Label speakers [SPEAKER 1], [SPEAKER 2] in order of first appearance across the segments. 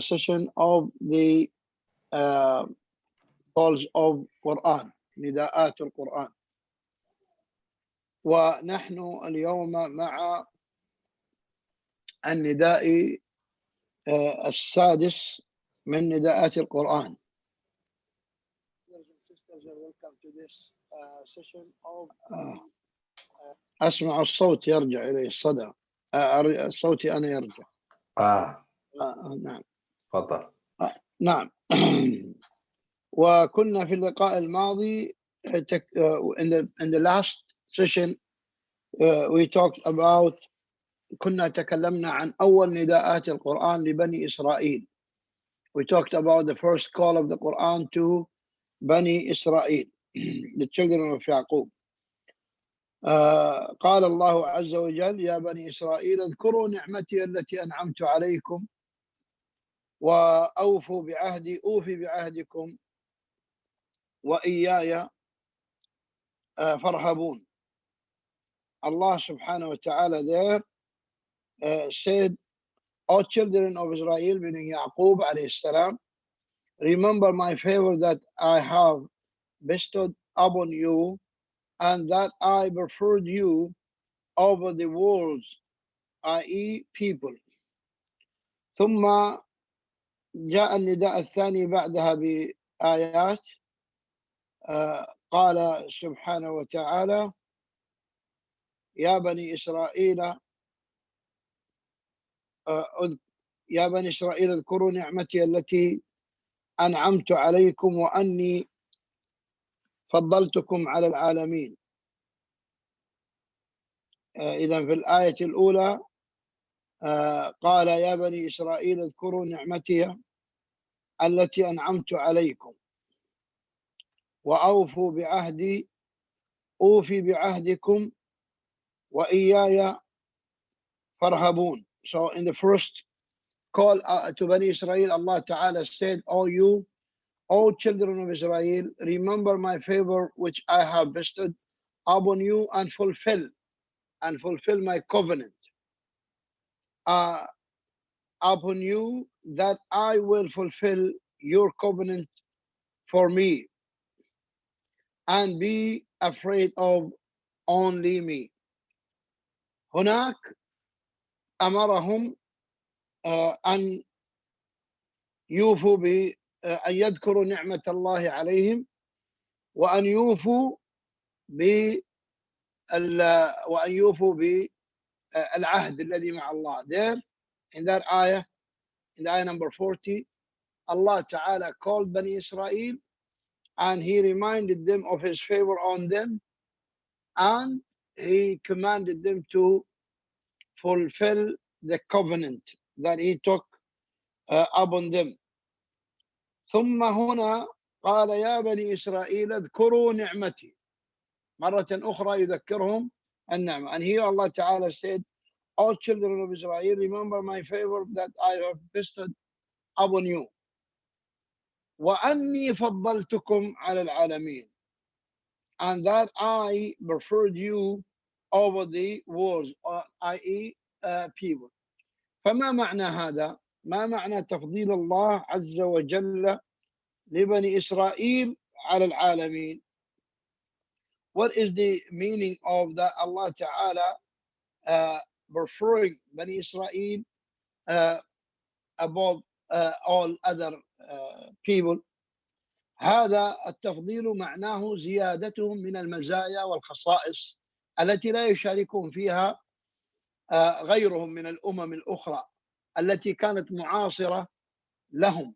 [SPEAKER 1] session of the calls of Quran, نداءات القرآن. ونحن اليوم مع النداء السادس من نداءات القرآن. أسمع الصوت يرجع إلي الصدى، صوتي أنا يرجع.
[SPEAKER 2] نعم تفضل.
[SPEAKER 1] نعم. وكنا في اللقاء الماضي in the last session we talked about كنا تكلمنا عن أول نداءات القرآن لبني إسرائيل. We talked about the first call of the Quran to بني إسرائيل, the children of يعقوب. قال الله عز وجل: يا بني إسرائيل اذكروا نعمتي التي أنعمت عليكم وأوفوا بعهدي أوفي بعهدكم وإياي فارهبون. Allah subhanahu wa ta'ala there said, O children of Israel, meaning Yaqub alayhi salam, remember my favor that I have bestowed upon you and that I preferred you over the worlds, i.e. people. ثم جاء النداء الثاني بعدها بآيات قال سبحانه وتعالى: يا بني إسرائيل اذكروا نعمتي التي أنعمت عليكم وأني فضلتكم على العالمين. إذن في الآية الأولى قال: يا بني إسرائيل اذكروا نعمتي التي أنعمت عليكم وأوفوا بعهدي أوفي بعهدكم وإياي فارهبون. So in the first call to Bani Israel, Allah Ta'ala said, O children of Israel, remember my favor which I have bestowed upon you and fulfill my covenant upon you, that I will fulfill your covenant for me and be afraid of only me. هناك أمرهم أن يوفوا أن يذكروا نعمة الله عليهم وأن يوفوا بالعهد الذي مع الله. There in that ayah, in the ayah number 40, Allah Ta'ala called Bani Israel and He reminded them of His favor on them and He commanded them to fulfill the covenant that He took upon them. ثم هنا قال: يا بني إسرائيل اذكروا نعمتي. مرة أخرى يذكرهم النعمة. And here Allah Ta'ala said, O children of Israel, remember my favor that I have bestowed upon you. وأني فضلتكم على العالمين. And that I preferred you over the worlds, i.e. people. فما معنى هذا؟ ما معنى تفضيل الله عز وجل لبني إسرائيل على العالمين? What is the meaning of that Allah Ta'ala preferring Bani Israel above all other people? هذا التفضيل معناه زيادتهم من المزايا والخصائص التي لا يشاركهم فيها غيرهم من الأمم الأخرى التي كانت معاصرة لهم.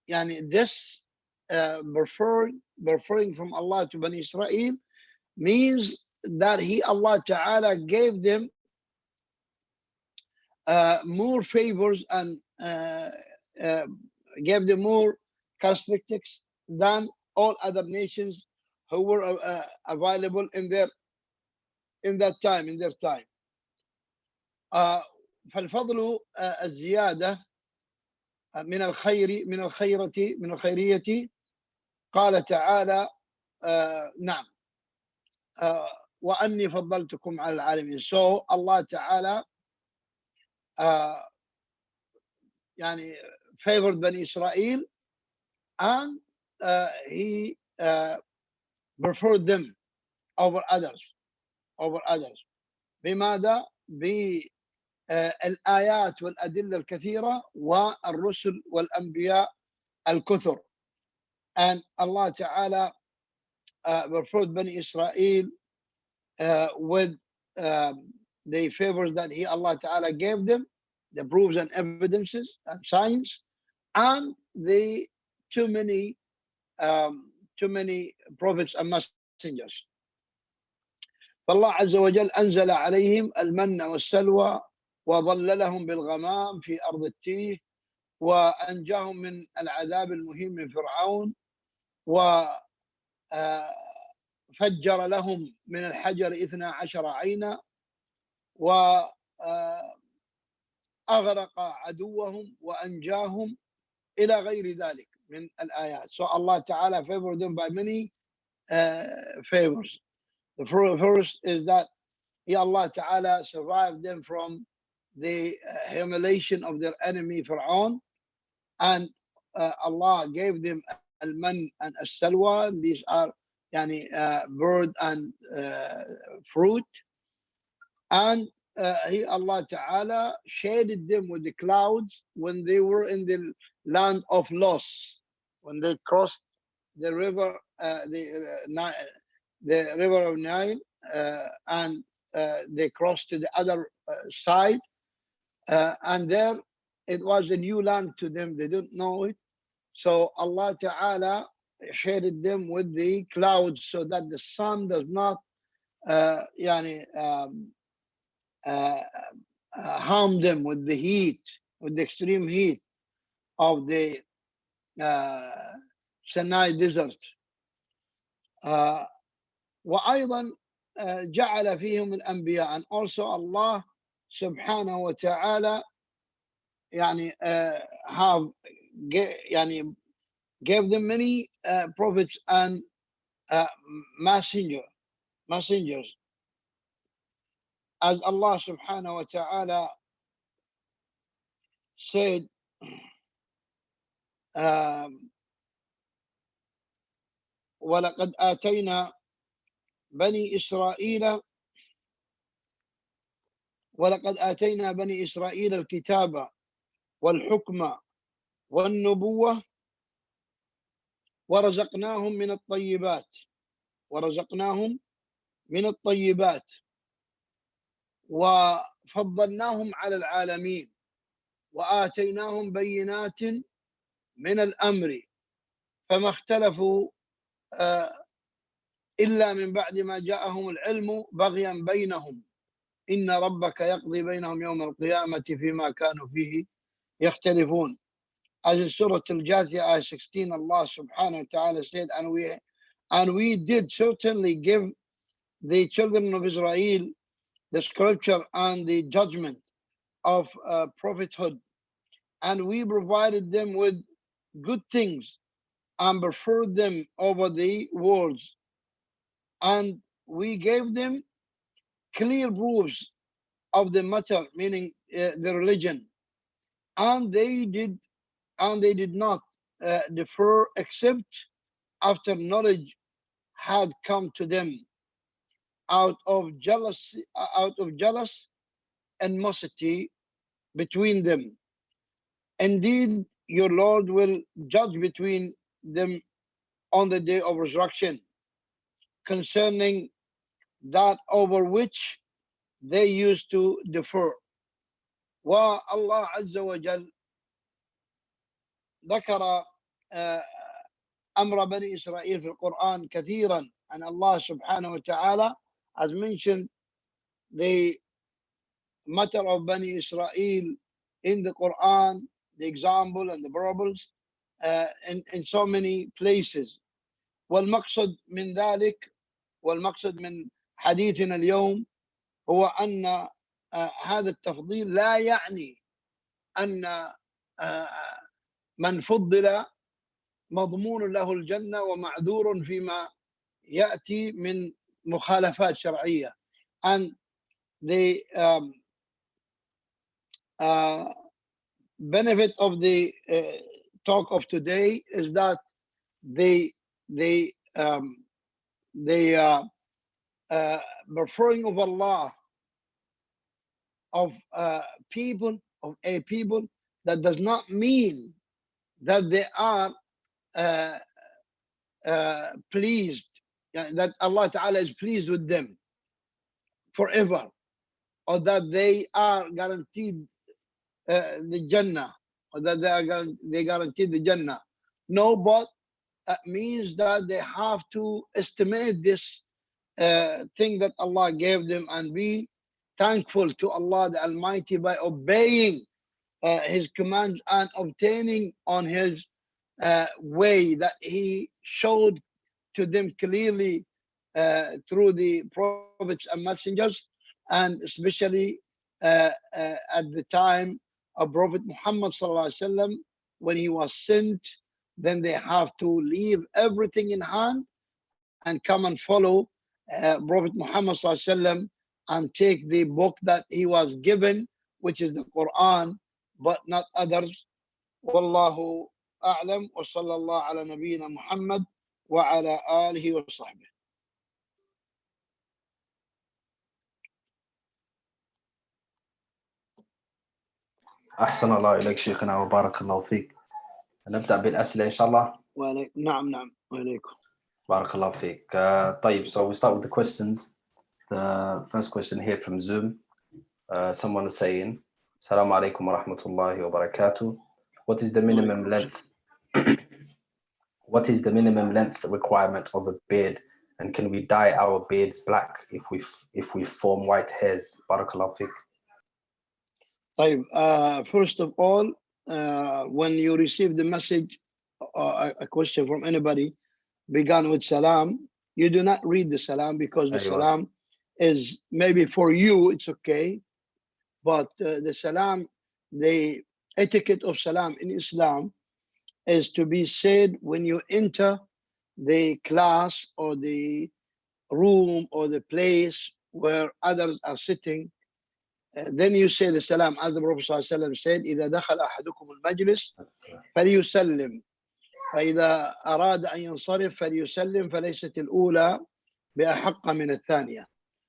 [SPEAKER 1] يعني this preferring from Allah to Bani Israel means that Allah Ta'ala gave them more favors and gave them more characteristics than all other nations who were available in their time. فالفضل الزيادة من الخيرية قال تعالى نعم وأني فضلتكم على العالمين. So Allah Ta'ala يعني favored Bani Israel, and he preferred them over others. بماذا؟ بالآيات والأدلة الكثيرة والرسل والأنبياء الكثر. And Allah Ta'ala preferred Bani Israel with the favors that Allah Ta'ala gave them, the proofs and evidences and signs, and the too many prophets and messengers. فالله عز وجل أنزل عليهم المن والسلوى وظللهم بالغمام في أرض التيه وأنجاهم من العذاب المهين من فرعون وفجر لهم من الحجر 12 عينا وأغرق عدوهم وأنجاهم إلى غير ذلك من الآيات. So Allah Ta'ala favored them by many favors. The first is that Allah Ta'ala survived them from the humiliation of their enemy Fir'aun, and Allah gave them al-man and al-salwa. These are bird and fruit, and Allah Ta'ala shaded them with the clouds when they were in the land of loss, when they crossed the river, the river of Nile, and they crossed to the other side, and there it was a new land to them. They didn't know it. So Allah Ta'ala shaded them with the clouds so that the sun does not harm them with the heat, with the extreme heat of the Sinai desert. وأيضا جعل فيهم الأنبياء, and also Allah subhanahu wa ta'ala gave them many prophets and messengers, as Allah subhanahu wa ta'ala said ولقد آتينا بني إسرائيل الكتاب والحكم والنبوة ورزقناهم من الطيبات وفضلناهم على العالمين وآتيناهم بينات من الأمر فما اختلفوا إلا من بعد ما جاءهم العلم بغيا بينهم إن ربك يقضي بينهم يوم القيامة فيما كانوا فيه يختلفون. As in Surah Al-Jathiyah, ayah 16, Allah subhanahu wa ta'ala said, and we did certainly give the children of Israel the scripture and the judgment of prophethood, and we provided them with good things and preferred them over the worlds, and we gave them clear proofs of the matter, meaning the religion, and they did not defer except after knowledge had come to them out of jealous animosity between them. Indeed, your Lord will judge between them on the day of resurrection concerning that over which they used to defer. والله عز وجل ذكر أمر بني إسرائيل في القرآن كثيرا, and Allah subhanahu wa ta'ala has mentioned the matter of Bani Israel in the Quran, the example and the parables in so many places. والمقصد من ذلك والمقصد من حديثنا اليوم هو أن هذا التفضيل لا يعني أن من فضل مضمون له الجنة ومعذور فيما يأتي من مخالفات شرعية. And the benefit of the talk of today is that they they um, they referring of Allah of people of a people, that does not mean that they are uh, pleased, that Allah Ta'ala is pleased with them forever, or that they are guaranteed the Jannah, or that they guaranteed the Jannah. No, but means that they have to estimate this thing that Allah gave them and be thankful to Allah the Almighty by obeying His commands and obtaining on His way that He showed to them clearly through the prophets and messengers, and especially at the time of Prophet Muhammad sallallahu alaihi wasallam, when he was sent. Then they have to leave everything in hand and come and follow Prophet Muhammad sallallahu alaihi wasallam and take the book that he was given, which is the Quran, but not others. Wallahu a'lam, wa sallallahu ala nabiyyina Muhammad wa ala alihi wa sahbihi.
[SPEAKER 2] أحسن الله إليك شيخنا وبارك الله فيك. نبدأ بالأسئلة إن شاء الله.
[SPEAKER 1] نعم وعليكم.
[SPEAKER 2] بارك الله فيك. طيب, so we start with the questions. The first question here from Zoom. Someone is saying, Assalamu alaikum wa rahmatullahi wa barakatuh. What is the minimum length? What is the minimum length requirement of a beard? And can we dye our beards black if we form white hairs? Barakallahu fiqh.
[SPEAKER 1] First of all, when you receive the message, a question from anybody began with salam, you do not read the salam, because the salam is maybe for you, it's okay. But the salam, the etiquette of salam in Islam is to be said when you enter the class or the room or the place where others are sitting. Then you say the salam, as the Prophet ﷺ said, إذا دخل أحدكم المجلس فليسلم فإذا أراد أن ينصرف فليسلم فليست الأولى بأحق من الثانية.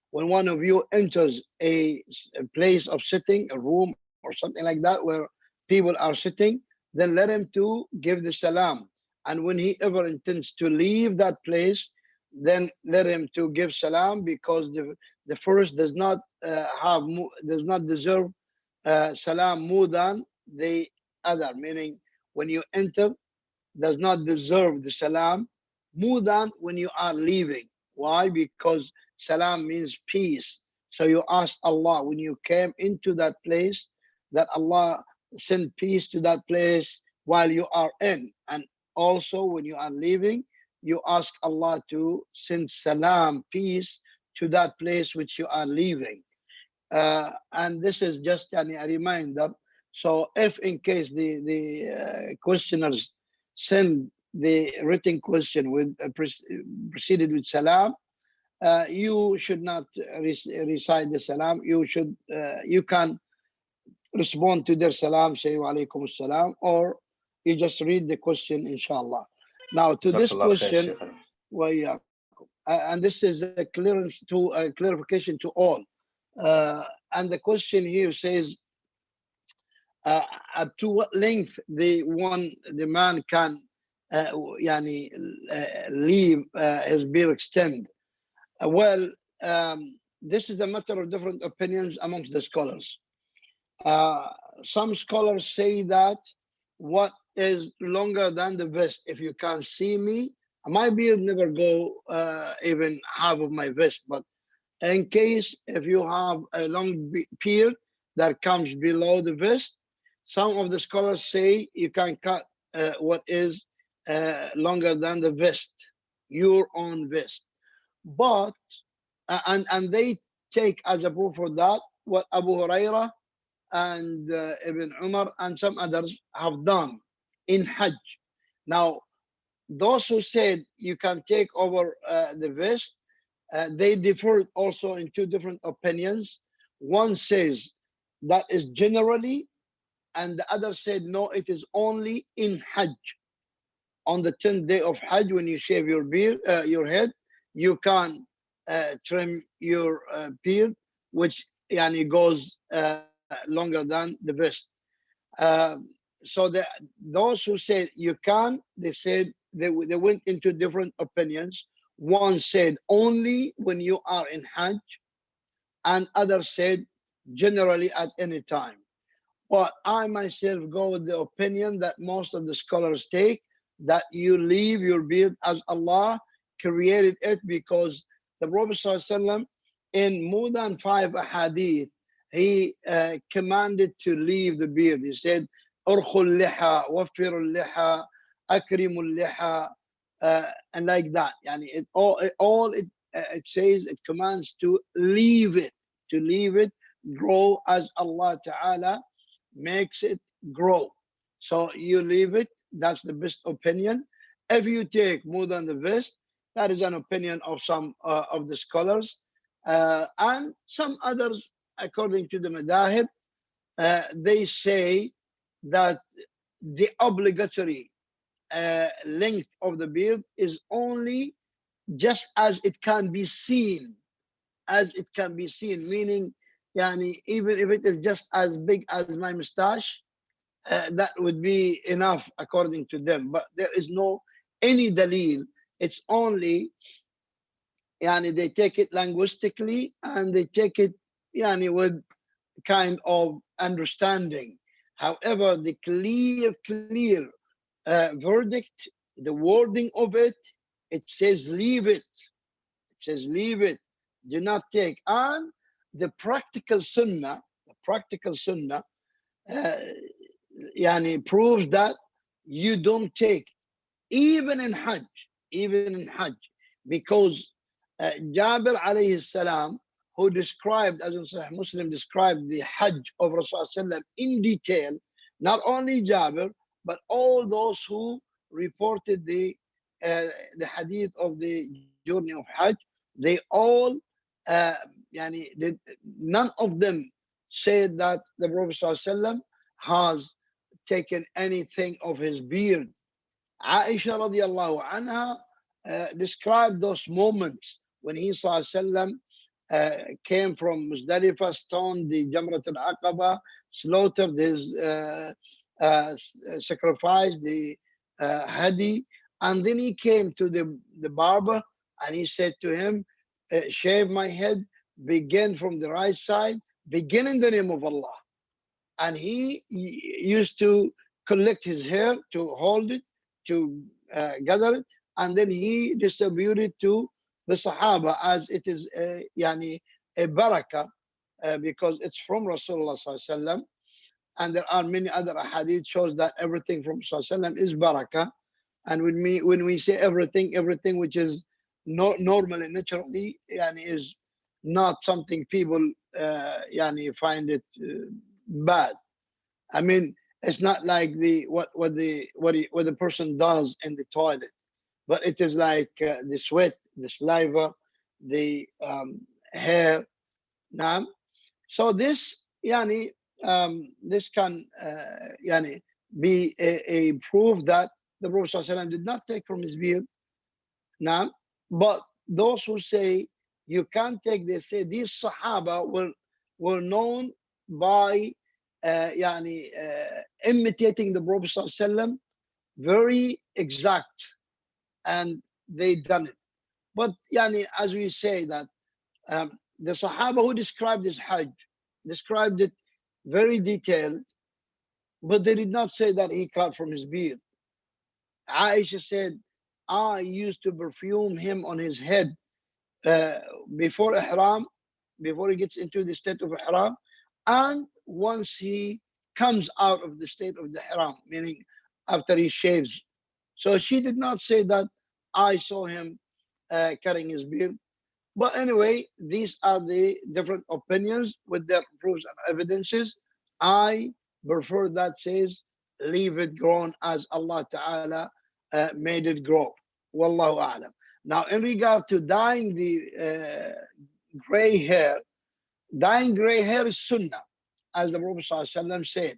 [SPEAKER 1] When one of you enters a place of sitting, a room or something like that, where people are sitting, then let him to give the salam. And when he ever intends to leave that place, then let him to give salam, because the first does not deserve salam more than the other. Meaning, when you enter, does not deserve the salam more than when you are leaving. Why? Because salam means peace. So you ask Allah when you came into that place that Allah send peace to that place while you are in, and also when you are leaving, you ask Allah to send salam, peace, to that place which you are leaving. And this is just a reminder. So if in case the questioners send the written question with preceded with salam, you should not recite the salam. You can respond to their salam, say wa alaikum salam, or you just read the question, inshallah. Now to this question, and this is a clarification to all. And the question here says, up to what length the man can leave his beard extend? Well, this is a matter of different opinions amongst the scholars. Some scholars say that what is longer than the vest, if you can't see me, my beard never go even half of my vest, but in case if you have a long beard that comes below the vest, some of the scholars say you can cut what is longer than the vest, your own vest. But and they take as a proof for that what Abu Hurairah and Ibn Umar and some others have done in Hajj. Now, those who said you can take over the vest, they differed also in two different opinions. One says that is generally, and the other said no, it is only in Hajj. On the 10th day of Hajj, when you shave your beard, your head, you can trim your beard, which yani goes longer than the best. Uh, so those who said you can, they said they went into different opinions. One said only when you are in Hajj, and others said generally at any time. But I myself go with the opinion that most of the scholars take, that you leave your beard as Allah created it, because the Prophet ﷺ, in more than 5 hadith, he commanded to leave the beard. He said, "Urkhul liha, wafirul liha, akrimul liha," and like that. Yani it says, it commands to leave it, grow as Allah Ta'ala makes it grow. So you leave it, that's the best opinion. If you take more than the best, that is an opinion of some of the scholars. And some others, according to the Madahib, they say that the obligatory length of the beard is only just as it can be seen, meaning, yani, even if it is just as big as my mustache, that would be enough according to them. But there is no any dalil. It's only, yani, they take it linguistically, and they take it, yani, with kind of understanding. However, the clear verdict, the wording of it, it says leave it. It says leave it. Do not take. And the practical sunnah, uh, yani, proves that you don't take, even in Hajj, because Jabir alayhi salam, who described, as in Sahih Muslim, described the Hajj of Rasulullah in detail, not only Jabir, but all those who reported the hadith of the journey of Hajj, they all, uh, none of them said that the Prophet ﷺ has taken anything of his beard. Aisha radiallahu anha described those moments when he sallam, came from Muzdalifah, stoned the Jamrat al-Aqaba, slaughtered his sacrifice, the hadi, and then he came to the barber, and he said to him, shave my head, begin from the right side, begin in the name of Allah. And he used to collect his hair, to hold it, to gather it, and then he distributed to the Sahaba, as it is yani a barakah, because it's from Rasulullah Sallallahu Alaihi Wasallam. And there are many other hadith shows that everything from Sallallahu Alaihi Wasallam is barakah. And when we say everything which is normally, naturally, yani, is not something people yani find it bad. I mean, it's not like what the person does in the toilet, but it is like the sweat, the saliva, the hair. Now, so this, yani, this can yani be a proof that the Prophet ﷺ did not take from his beard. Now, but those who say you can't take, they say these Sahaba were known by imitating the Prophet ﷺ very exact, and they done it. But as we say that the Sahaba who described this Hajj described it very detailed, but they did not say that he cut from his beard. Aisha said, I used to perfume him on his head uh, before Ihram, before he gets into the state of Ihram, and once he comes out of the state of the Ihram, meaning after he shaves. So she did not say that I saw him cutting his beard. But anyway, these are the different opinions with their proofs and evidences. I prefer that says, leave it grown as Allah Ta'ala made it grow. Wallahu a'lam. Now, in regard to dyeing the gray hair is sunnah. as the Prophet ﷺ said,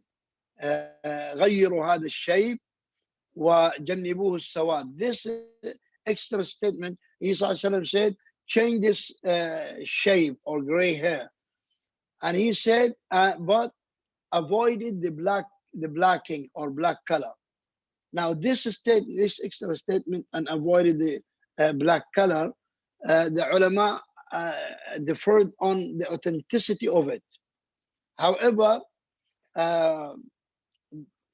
[SPEAKER 1] غيروا هذا الشيب وجنبوه السواد. This extra statement, Isa ﷺ said, change this shape or gray hair. And he said, but avoided the blacking or black color. Now this extra statement, and avoided the black color, the ulama deferred on the authenticity of it. However,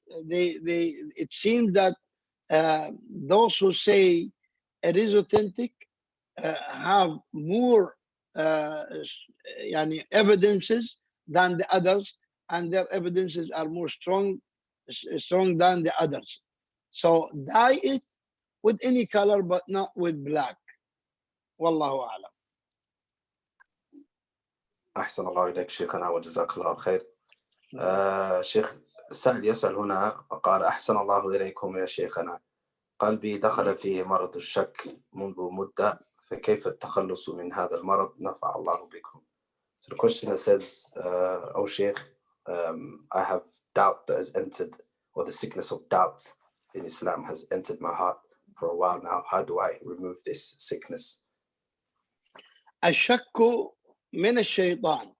[SPEAKER 1] it seems that those who say it is authentic have more evidences than the others, and their evidences are more strong than the others. So dye it with any color, but not with black. Wallahu a'lam.
[SPEAKER 2] أحسن الله إليك شيخنا وجزاك الله خير. شيخ سائل يسأل هنا قال: أحسن الله إليكم يا شيخنا، قلبي دخل فيه مرض الشك منذ مدة، فكيف التخلص من هذا المرض؟ نفع الله بكم. So the questioner says, oh Shaykh, I have doubt that has entered, or the sickness of doubt in Islam has entered my heart for a while now. How do I remove this sickness?
[SPEAKER 1] الشك من الشيطان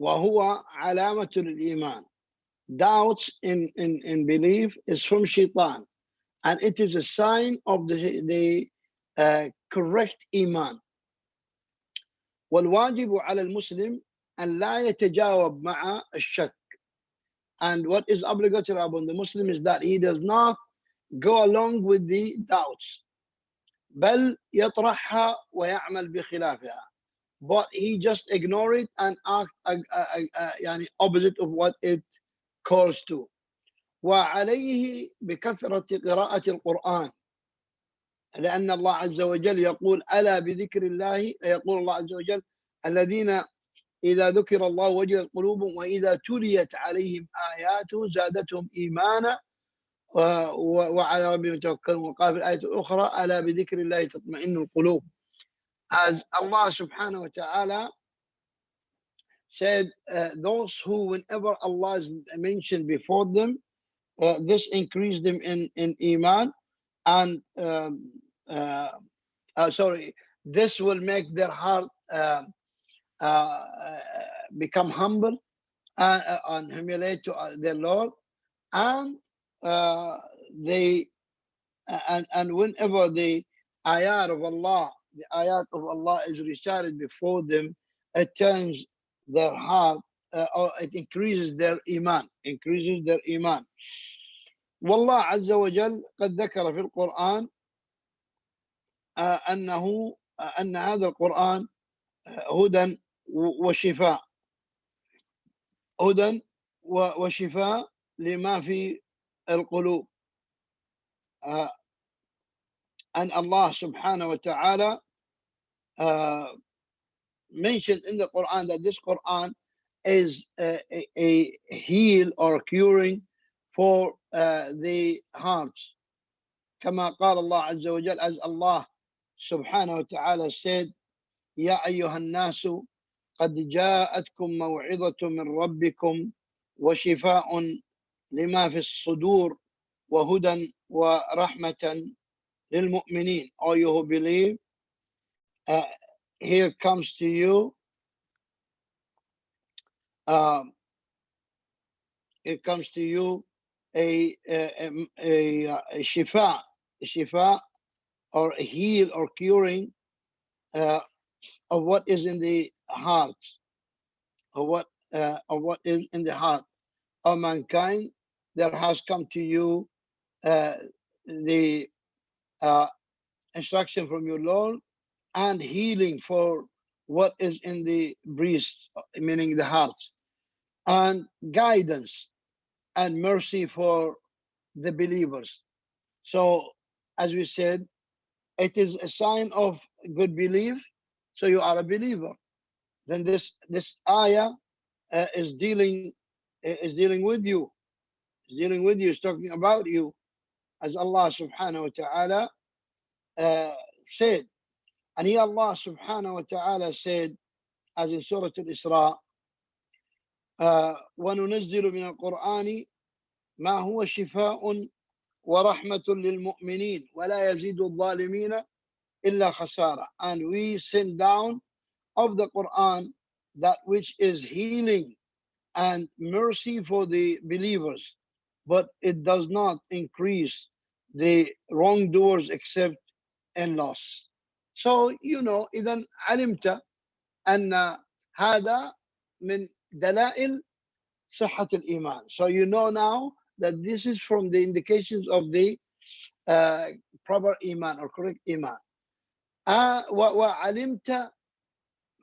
[SPEAKER 1] وهو علامة الإيمان. Doubts in belief is from shaitan, and it is a sign of the correct iman. والواجب على المسلم أن لا يتجاوب مع الشك. And what is obligatory upon the Muslim is that he does not go along with the doubts. بل يطرحها ويعمل بخلافها. But he just ignore it and act opposite of what it calls to. وعليه بكثرة قراءة القرآن، لأن الله عز وجل يقول: ألا بذكر الله، يقول الله عز وجل: الذين إذا ذكر الله وجلت قلوبهم وإذا تليت عليهم آياته زادتهم إيمانا وعلى ربهم يتوكلون. وقال في الآية الأخرى: ألا بذكر الله تطمئن القلوب. As Allah subhanahu wa ta'ala said, those who, whenever Allah is mentioned before them, this increased them in iman, and this will make their heart become humble and humiliate to their Lord, and whenever the ayat of Allah is recited before them, it turns their heart, or it increases their iman. والله عز وجل قد ذكر في القرآن أن هذا القرآن هدى وشفاء لما في القلوب. And Allah subhanahu wa ta'ala mentioned in the Quran that this Quran is a heal or curing for the hearts. كما قال الله عز وجل, as Allah subhanahu wa ta'ala said: يا أيها الناس قد جاءتكم موعظة من ربكم وشفاء لما في الصدور وهدى ورحمة للمؤمنين. All you who believe, here comes to you a shifa, or a heal or curing of what is in the hearts, of what is in the heart of mankind. There has come to you the instruction from your Lord, and healing for what is in the breast, meaning the heart, and guidance and mercy for the believers. So, as we said, it is a sign of good belief. So you are a believer. Then this ayah is dealing with you. It's talking about you, as Allah subhanahu wa ta'ala said. And here Allah subhanahu wa ta'ala said, as in Surah Al-Isra, وننزل من القرآن ما هو شفاء ورحمة للمؤمنين ولا يزيد الظالمين إلا خسارة. And we send down of the Quran that which is healing and mercy for the believers, but it does not increase the wrongdoers except in loss. So, إذا علمت أن هذا من دلائل صحة الإيمان. So you know now that this is from the indications of the uh, proper iman or correct iman. وعلمت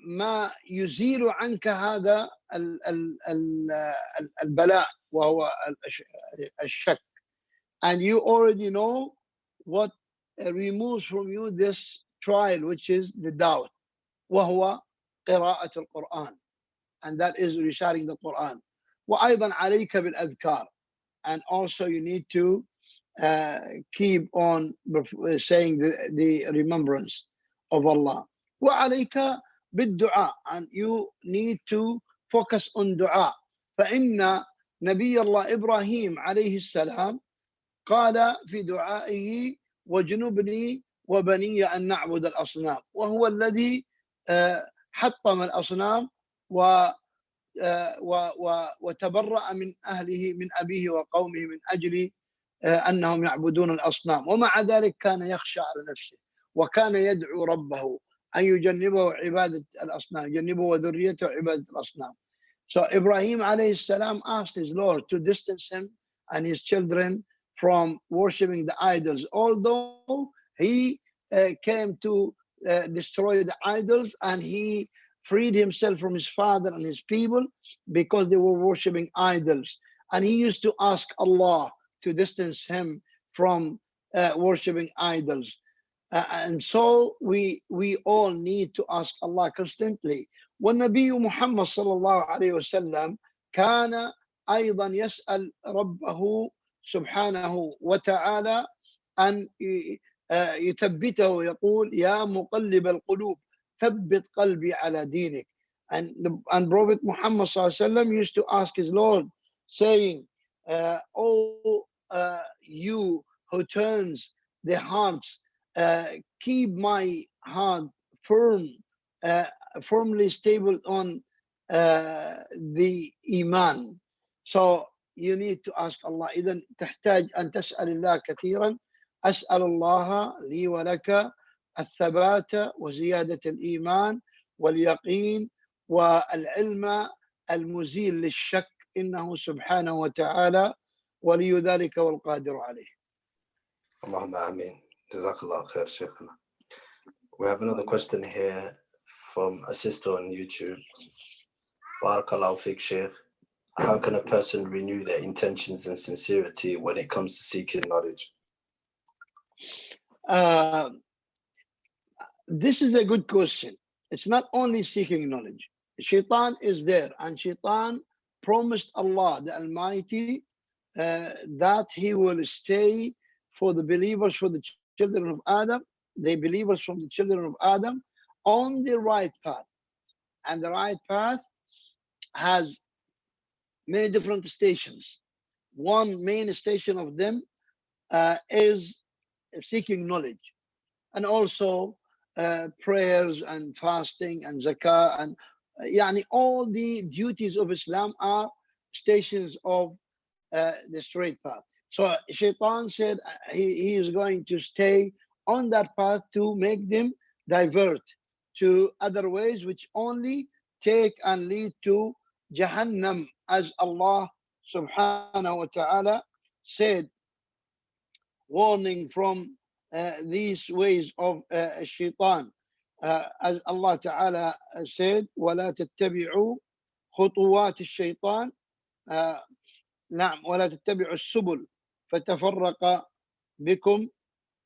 [SPEAKER 1] ما يزيل عنك هذا البلاء وهو الشك. And you already know what removes from you this trial, which is the doubt. وهو قراءة القرآن. And that is reciting the Quran. وأيضا عليك بالأذكار. And also you need to keep on saying the remembrance of Allah. وعليك بالدعاء. And you need to focus on دعاء. فإن نبي الله إبراهيم عليه السلام قال في دعائه وجنبني وبني أن نعبد الأصنام، وهو الذي حطم الأصنام وتبرأ من أهله من أبيه وقومه من أجل أنهم يعبدون الأصنام، ومع ذلك كان يخشى على نفسه وكان يدعو ربه أن يجنبه عبادة الأصنام، يجنبه وذريته عبادة الأصنام. So Ibrahim alayhi salam asked his Lord to distance him and his children from worshipping the idols, although he came to destroy the idols, and he freed himself from his father and his people because they were worshipping idols. And he used to ask Allah to distance him from worshipping idols. And so we all need to ask Allah constantly. والنبي محمد صلى الله عليه وسلم كان أيضا يسأل ربه سبحانه وتعالى أن يثبته، يقول يا مقلب القلوب ثبت قلبي على دينك. And Prophet Muhammad صلى الله عليه وسلم used to ask his Lord, saying, "Oh, you who turns the hearts, keep my heart firmly stable on the iman." So you need to ask Allah. إذا تحتاج أن تسأل الله كثيرا. أسأل الله لي ولك الثبات وزيادة الإيمان واليقين والعلم المزيل للشك، إنه سبحانه وتعالى ولي ذلك والقادر عليه.
[SPEAKER 2] اللهم آمين. Jazakallah khair, Shaykhana. We have another question here from a sister on YouTube. Barakallahu fiqh, Shaykh. How can a person renew their intentions and sincerity when it comes to seeking knowledge?
[SPEAKER 1] This is a good question. It's not only seeking knowledge. Shaitan is there, and Shaitan promised Allah, the Almighty, that he will stay for the believers, for the children of Adam, the believers from the children of Adam, on the right path. And the right path has many different stations. One main station of them is seeking knowledge, and also prayers and fasting and zakah, and all the duties of Islam are stations of the straight path. So Shaitan said he is going to stay on that path to make them divert to other ways, which only take and lead to Jahannam, as Allah subhanahu wa ta'ala said, warning from these ways of Shaitan. As Allah ta'ala said, وَلَا تَتَّبِعُوا خُطُوَاتِ الشَّيْطَانِ نعم ولا تتبعوا السبل فتفرق بكم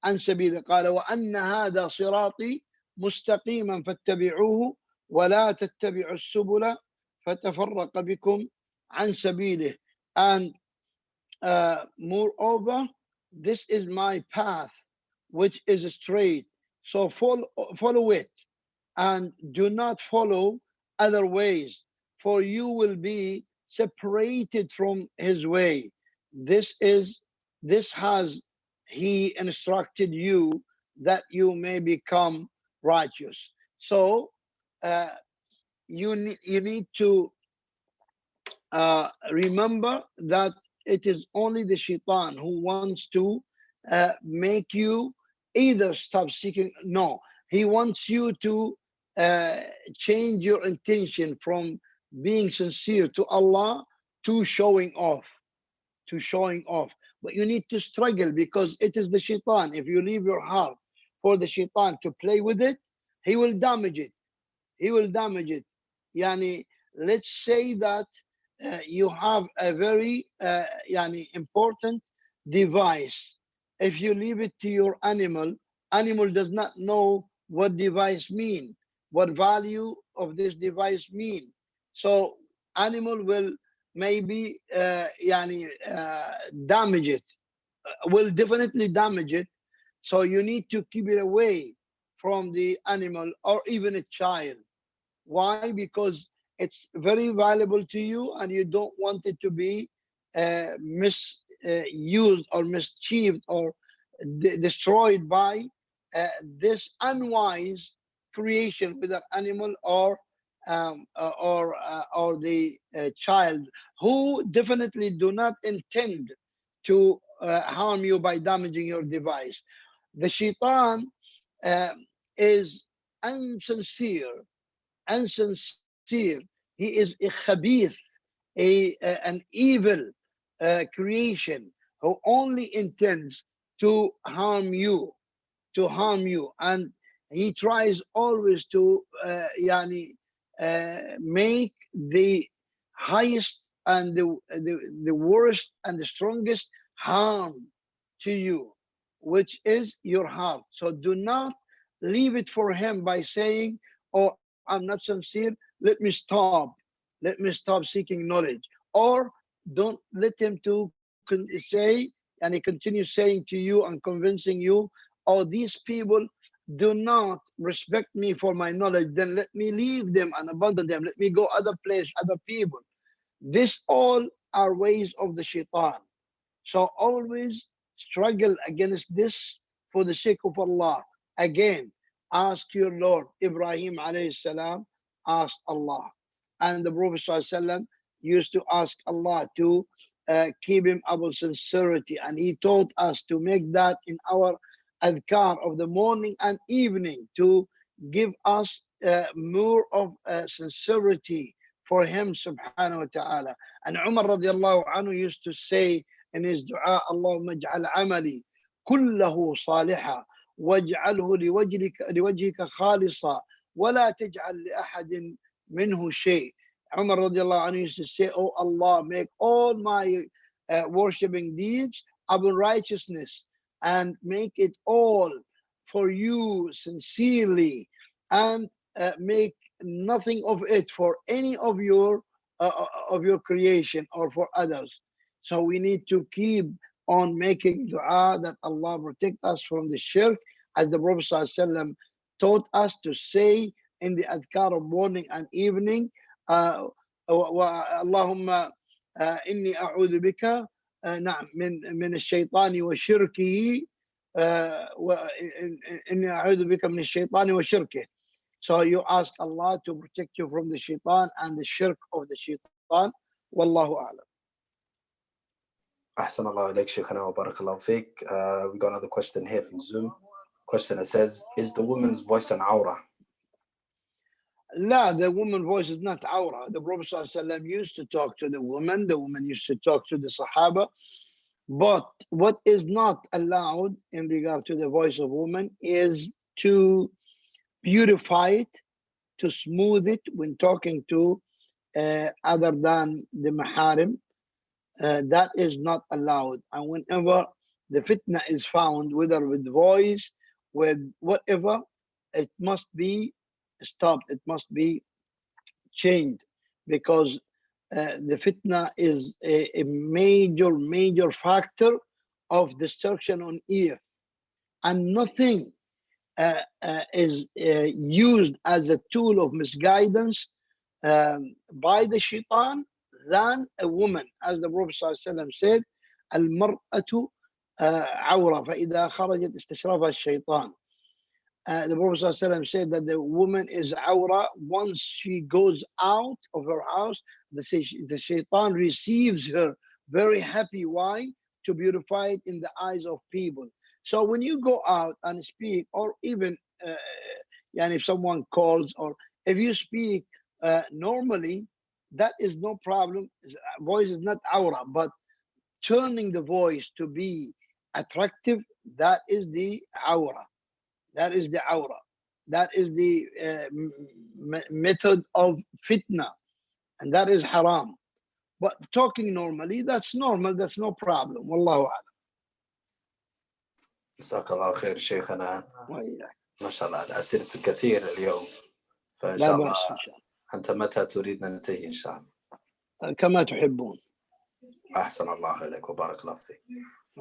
[SPEAKER 1] عن سبيله، قال وأن هذا صراطي مستقيما فاتبعوه ولا تتبعوا السبل فتفرق بكم عن سبيله. And moreover, this is my path which is straight, so follow it and do not follow other ways, for you will be separated from his way. This has he instructed you that you may become righteous. So uh, you need to remember that it is only the shaitan who wants to make you either stop seeking. No, he wants you to uh, change your intention from being sincere to Allah to showing off, to showing off. But you need to struggle, because it is the shaitan. If you leave your heart for the shaitan to play with it, he will damage it. He will damage it. Yani, let's say that you have a very yani, important device. If you leave it to your animal, animal does not know what device mean, what value of this device mean. So animal will maybe yani, damage it, will definitely damage it. So you need to keep it away from the animal or even a child. Why? Because it's very valuable to you and you don't want it to be misused or mischieved or destroyed by this unwise creation, whether animal or the child, who definitely do not intend to harm you by damaging your device. The shaitan uh, is insincere, insincere. He is a khabith, an evil creation who only intends to harm you, to harm you. And he tries always to make the highest and the worst and the strongest harm to you, which is your heart. So do not leave it for him by saying, oh, I'm not sincere, let me stop, let me stop seeking knowledge. Or don't let him to say, and he continues saying to you and convincing you, oh, these people do not respect me for my knowledge, then let me leave them and abandon them, let me go other place, other people. This all are ways of the shaitan. So always struggle against this for the sake of Allah. Again, ask your Lord. Ibrahim alayhi salam asked Allah. And the Prophet ﷺ used to ask Allah to keep him about sincerity. And he taught us to make that in our adhkar of the morning and evening, to give us more of sincerity for him subhanahu wa ta'ala. And Umar radiallahu anhu used to say in his dua, Allahumma ij'al amali kullahu saliha waj'alhu liwajhika khalisa wala taj'al li ahadin minhu shay. Umar radiallahu anhu used to say, oh Allah, make all my worshipping deeds upon righteousness and make it all for you sincerely, and make nothing of it for any of your creation or for others. So we need to keep on making dua that Allah protect us from the shirk, as the Prophet ﷺ taught us to say in the adhkar of morning and evening. Allahumma inni a'udhu bika نعم من الشيطان وشركه إني أعوذ بك من الشيطان وشركه. So you ask Allah to protect you from the shaitan and the shirk of the shaitan. Wallahu a'lam.
[SPEAKER 2] أحسن الله إليك شيخنا وبارك الله فيك. We got another question here from Zoom. Question that says, is the woman's voice an aura?
[SPEAKER 1] La, the woman voice is not aura. The Prophet ﷺ used to talk to the woman used to talk to the Sahaba. But what is not allowed in regard to the voice of woman is to beautify it, to smooth it when talking to other than the maharim. That is not allowed. And whenever the fitna is found, whether with voice, with whatever, it must be stopped, it must be changed, because the fitna is a major factor of destruction on earth, and nothing is used as a tool of misguidance by the shaitan than a woman. As the Prophet ﷺ said, المرأة عورة فإذا خرجت استشرفها الشيطان. The Prophet ﷺ said that the woman is awra. Once she goes out of her house, the shaitan receives her very happy. Why? To beautify it in the eyes of people. So when you go out and speak, or even and if someone calls, or if you speak normally, that is no problem. Voice is not awra, but turning the voice to be attractive, that is the awra. That is the awra. That is the method of fitna, and that is haram. But talking normally, that's normal. That's no problem. Wallahu a'lam.
[SPEAKER 2] جزاك الله خير شيخنا.
[SPEAKER 1] وإياك.
[SPEAKER 2] ما شاء الله الأسئلة كثير اليوم، فإن
[SPEAKER 1] لا
[SPEAKER 2] شاء الله
[SPEAKER 1] بأس إن شاء
[SPEAKER 2] أنت متى تريد ننتهي إن شاء الله؟
[SPEAKER 1] الله كما تحبون.
[SPEAKER 2] أحسن الله إليك وبارك الله فيك.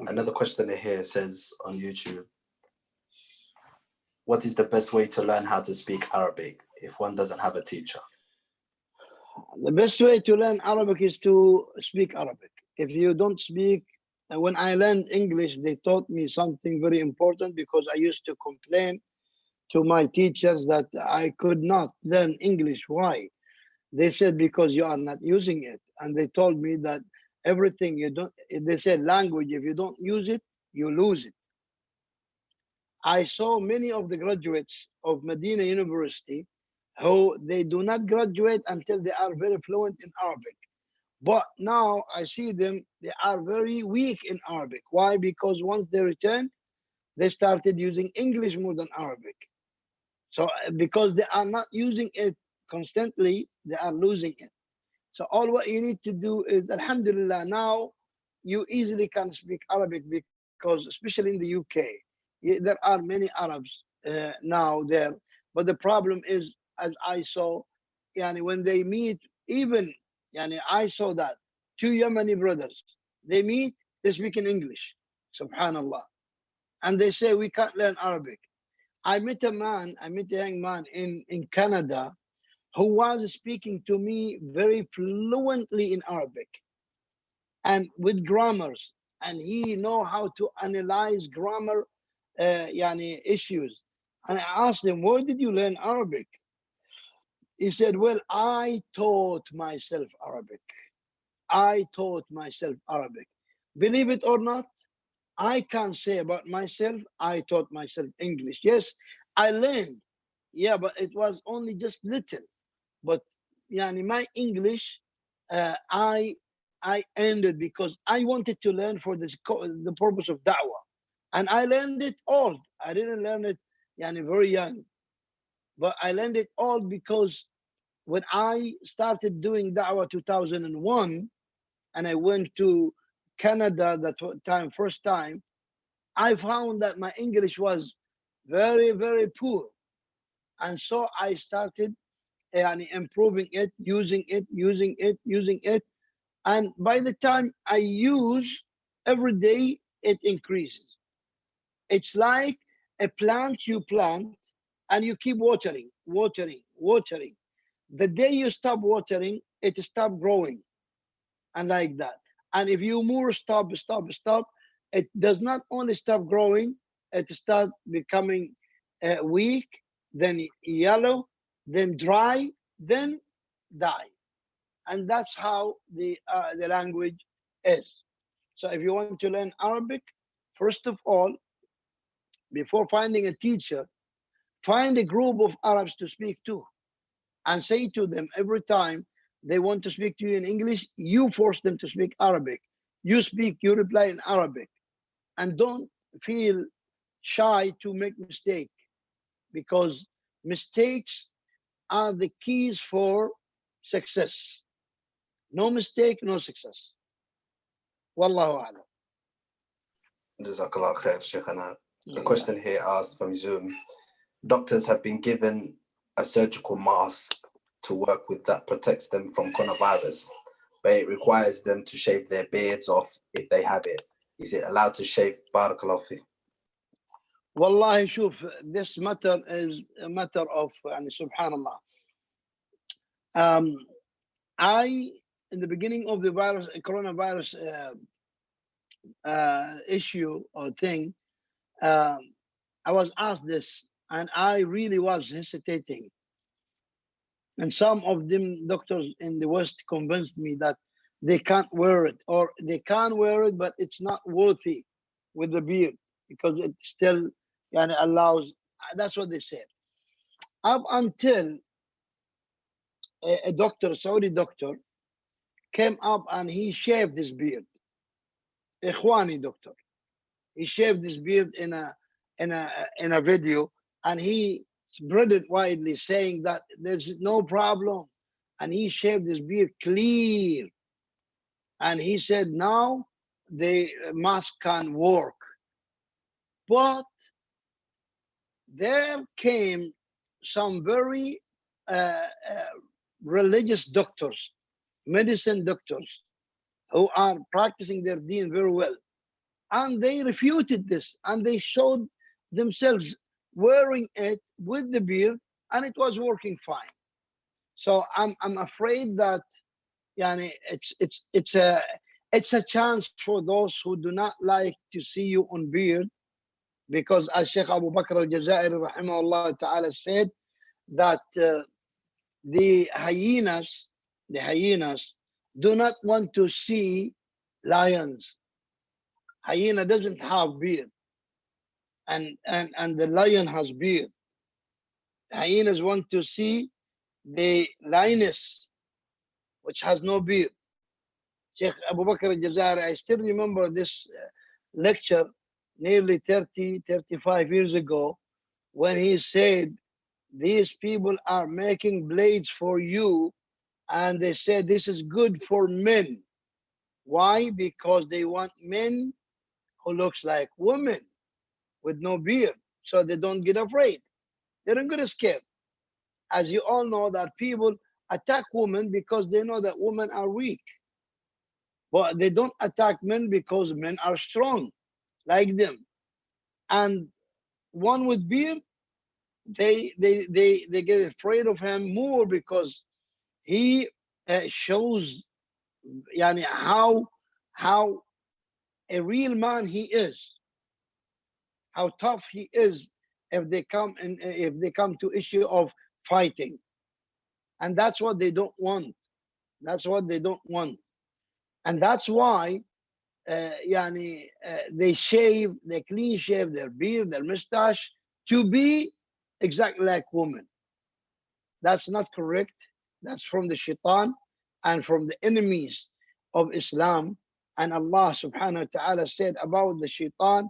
[SPEAKER 2] Another question here says on YouTube, what is the best way to learn how to speak Arabic if one doesn't have a teacher?
[SPEAKER 1] The best way to learn Arabic is to speak Arabic. If you don't speak, when I learned English, they taught me something very important, because I used to complain to my teachers that I could not learn English. Why? They said, because you are not using it. And they told me that everything you don't, they said language, if you don't use it, you lose it. I saw many of the graduates of Medina University who they do not graduate until they are very fluent in Arabic. But now I see them, they are very weak in Arabic. Why? Because once they returned, they started using English more than Arabic. So because they are not using it constantly, they are losing it. So all what you need to do is, alhamdulillah, now you easily can speak Arabic, because especially in the UK, there are many Arabs now there. But the problem is, as I saw, when they meet, even I saw that two Yemeni brothers, they meet, they speak in English, subhanallah. And they say, we can't learn Arabic. I met a young man in Canada who was speaking to me very fluently in Arabic and with grammars, and he know how to analyze grammar issues. And I asked him, where did you learn Arabic? He said, well, I taught myself Arabic. I taught myself Arabic. Believe it or not, I can't say about myself, I taught myself English. Yes, I learned. Yeah, but it was only just little. But my English, I ended because I wanted to learn for the purpose of da'wah. And I learned it old. I didn't learn it very young. But I learned it all because when I started doing da'wah 2001, and I went to Canada that time, first time, I found that my English was very, very poor. And so I started improving it, using it. And by the time I use every day, it increases. It's like a plant you plant and you keep watering. The day you stop watering, it stops growing. And like that. And if you more stop, it does not only stop growing, it starts becoming weak, then yellow, then dry, then die. And that's how the language is. So if you want to learn Arabic, first of all, before finding a teacher, find a group of Arabs to speak to, and say to them every time they want to speak to you in English, you force them to speak Arabic. You reply in Arabic. And don't feel shy to make mistake, because mistakes are the keys for success. No mistake, no success. Wallahu a'lam.
[SPEAKER 2] Jazakallah khair, Shaykhana. A question here asked from Zoom. Doctors have been given a surgical mask to work with that protects them from coronavirus, but it requires them to shave their beards off if they have it. Is it allowed to shave? Barakallahu fi.
[SPEAKER 1] Wallahi, shuf, this matter is a matter of subhanallah. I in the beginning of the coronavirus issue or thing, um, I was asked this, and I really was hesitating. And some of them doctors in the West convinced me that they can't wear it, or they can wear it, but it's not worthy with the beard because it still allows. That's what they said. Up until a doctor, a Saudi doctor, came up and he shaved his beard. Ikhwani doctor. He shaved his beard in a video, and he spread it widely, saying that there's no problem. And he shaved his beard clear. And he said now the mask can work. But there came some very religious doctors, medicine doctors, who are practicing their deen very well. And they refuted this, and they showed themselves wearing it with the beard, and it was working fine. So I'm afraid that it's a chance for those who do not like to see you on beard, because as Shaykh Abu Bakr al-Jazairi rahimahullah ta'ala said that the hyenas do not want to see lions. Hyena doesn't have beard, and the lion has beard. Hyenas want to see the lioness, which has no beard. Sheikh Abu Bakr al-Jazairi, I still remember this lecture nearly 30, 35 years ago, when he said, these people are making blades for you, and they said this is good for men. Why? Because they want men who looks like women with no beard, so they don't get afraid. They don't get scared. As you all know, that people attack women because they know that women are weak. But they don't attack men because men are strong, like them. And one with beard, they get afraid of him more because he shows how a real man he is, how tough he is if they come to issue of fighting. And that's what they don't want. That's what they don't want. And that's why they clean shave their beard, their mustache, to be exactly like women. That's not correct. That's from the shaitan and from the enemies of Islam. And Allah subhanahu wa ta'ala said about the shaitan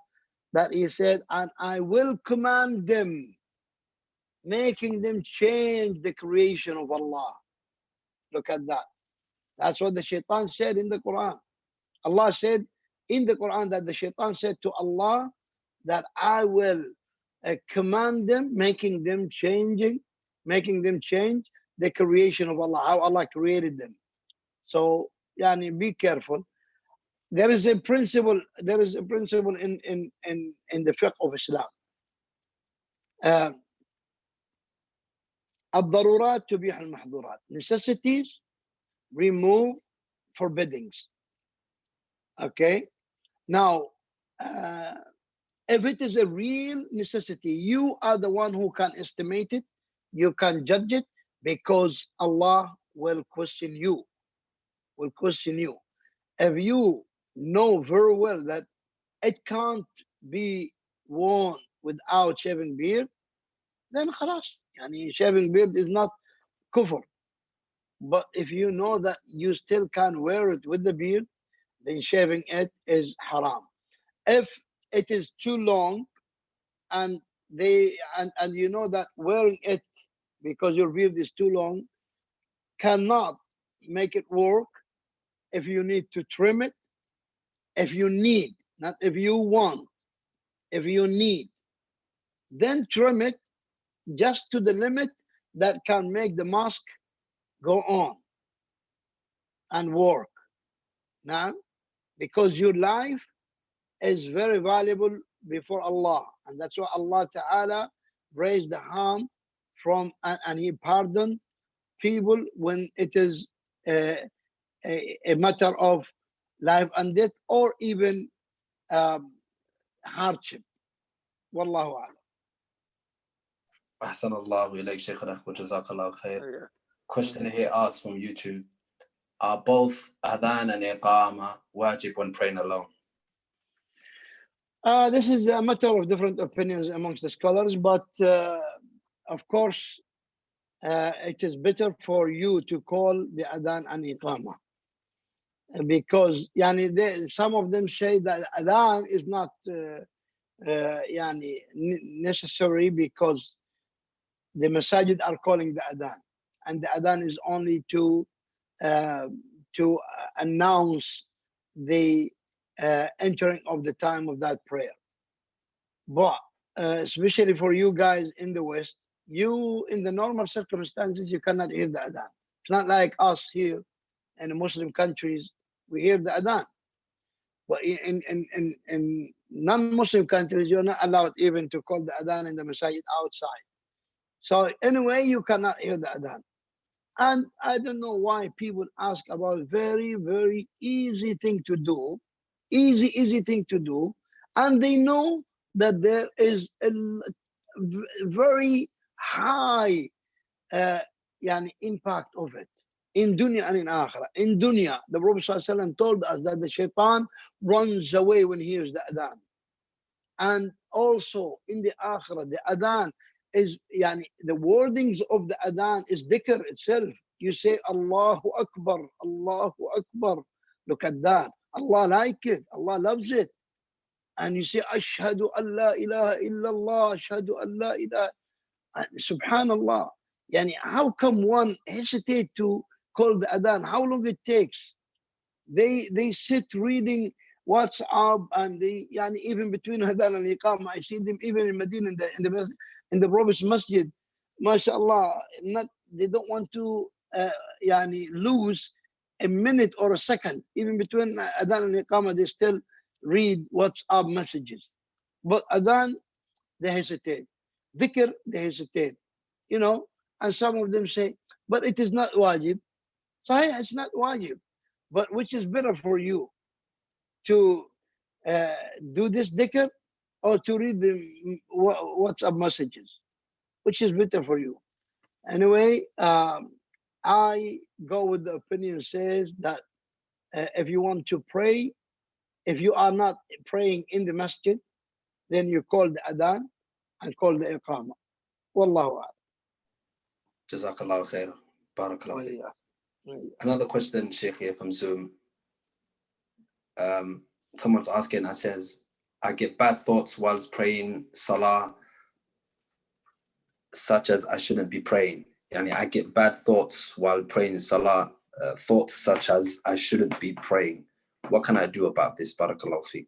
[SPEAKER 1] that he said, and I will command them, making them change the creation of Allah. Look at that. That's what the shaitan said in the Quran. Allah said in the Quran that the shaitan said to Allah that I will command them, making them change the creation of Allah, how Allah created them. So be careful. There is a principle in the fiqh of Islam. الضرورات تبيح المحظورات. Necessities remove forbiddings. Okay. Now, if it is a real necessity, you are the one who can estimate it, you can judge it, because Allah will question you. If you know very well that it can't be worn without shaving beard, then khalas. Shaving beard is not kufr. But if you know that you still can wear it with the beard, then shaving it is haram. If it is too long and you know that wearing it because your beard is too long cannot make it work, if you need to trim it, if you need, not if you want, if you need, then trim it just to the limit that can make the mask go on and work. Now, because your life is very valuable before Allah, and that's why Allah Ta'ala raised the harm from, and He pardoned people when it is a matter of life and death, or even hardship. Wallahu a'lam.
[SPEAKER 2] أحسن الله إليك شيخنا وجزاك الله خير. Question here asked from YouTube: are both adhan and iqama wajib when praying alone?
[SPEAKER 1] This is a matter of different opinions amongst the scholars, but of course, it is better for you to call the adhan and iqama, because some of them say that adhan is not necessary, because the masajid are calling the adhan, and the adhan is only to announce the entering of the time of that prayer. But especially for you guys in the West, you in the normal circumstances you cannot hear the adhan. It's not like us here in the Muslim countries, we hear the adhan. But in non-Muslim countries, you're not allowed even to call the adhan in the masajid outside. So anyway, you cannot hear the adhan. And I don't know why people ask about very, very easy thing to do, easy thing to do, and they know that there is a very high impact of it in dunya and in akhirah. In dunya, the Prophet ﷺ told us that the shaitan runs away when he hears the adhan. And also in the akhirah, the adhan is, the wordings of the adhan is dhikr itself. You say Allahu Akbar, Allahu Akbar. Look at that. Allah like it. Allah loves it. And you say Ashhadu an la ilaha illallah, Ashhadu an la ilaha. Subhanallah. How come one hesitate to call the adhan? How long it takes? They sit reading WhatsApp, and they even between adhan and iqamah, I see them even in Medina in the Prophet's masjid, mashallah, they don't want to lose a minute or a second. Even between adhan and iqamah, they still read WhatsApp messages. But adhan, they hesitate. Dhikr, they hesitate. And some of them say, but it is not wajib. Sahih, it's not wajib. But which is better for you, to do this dhikr or to read the WhatsApp messages? Which is better for you? Anyway, I go with the opinion says that if you want to pray, if you are not praying in the masjid, then you call the adhan and call the iqamah. Wallahu a'lam.
[SPEAKER 2] Jazakallah khair. Barakallah fiik. Another question, Shaykh, here from Zoom. Someone's asking and says, I get bad thoughts whilst praying salah, such as I shouldn't be praying. I get bad thoughts while praying salah, thoughts such as I shouldn't be praying. What can I do about this? Barakallahu fiik.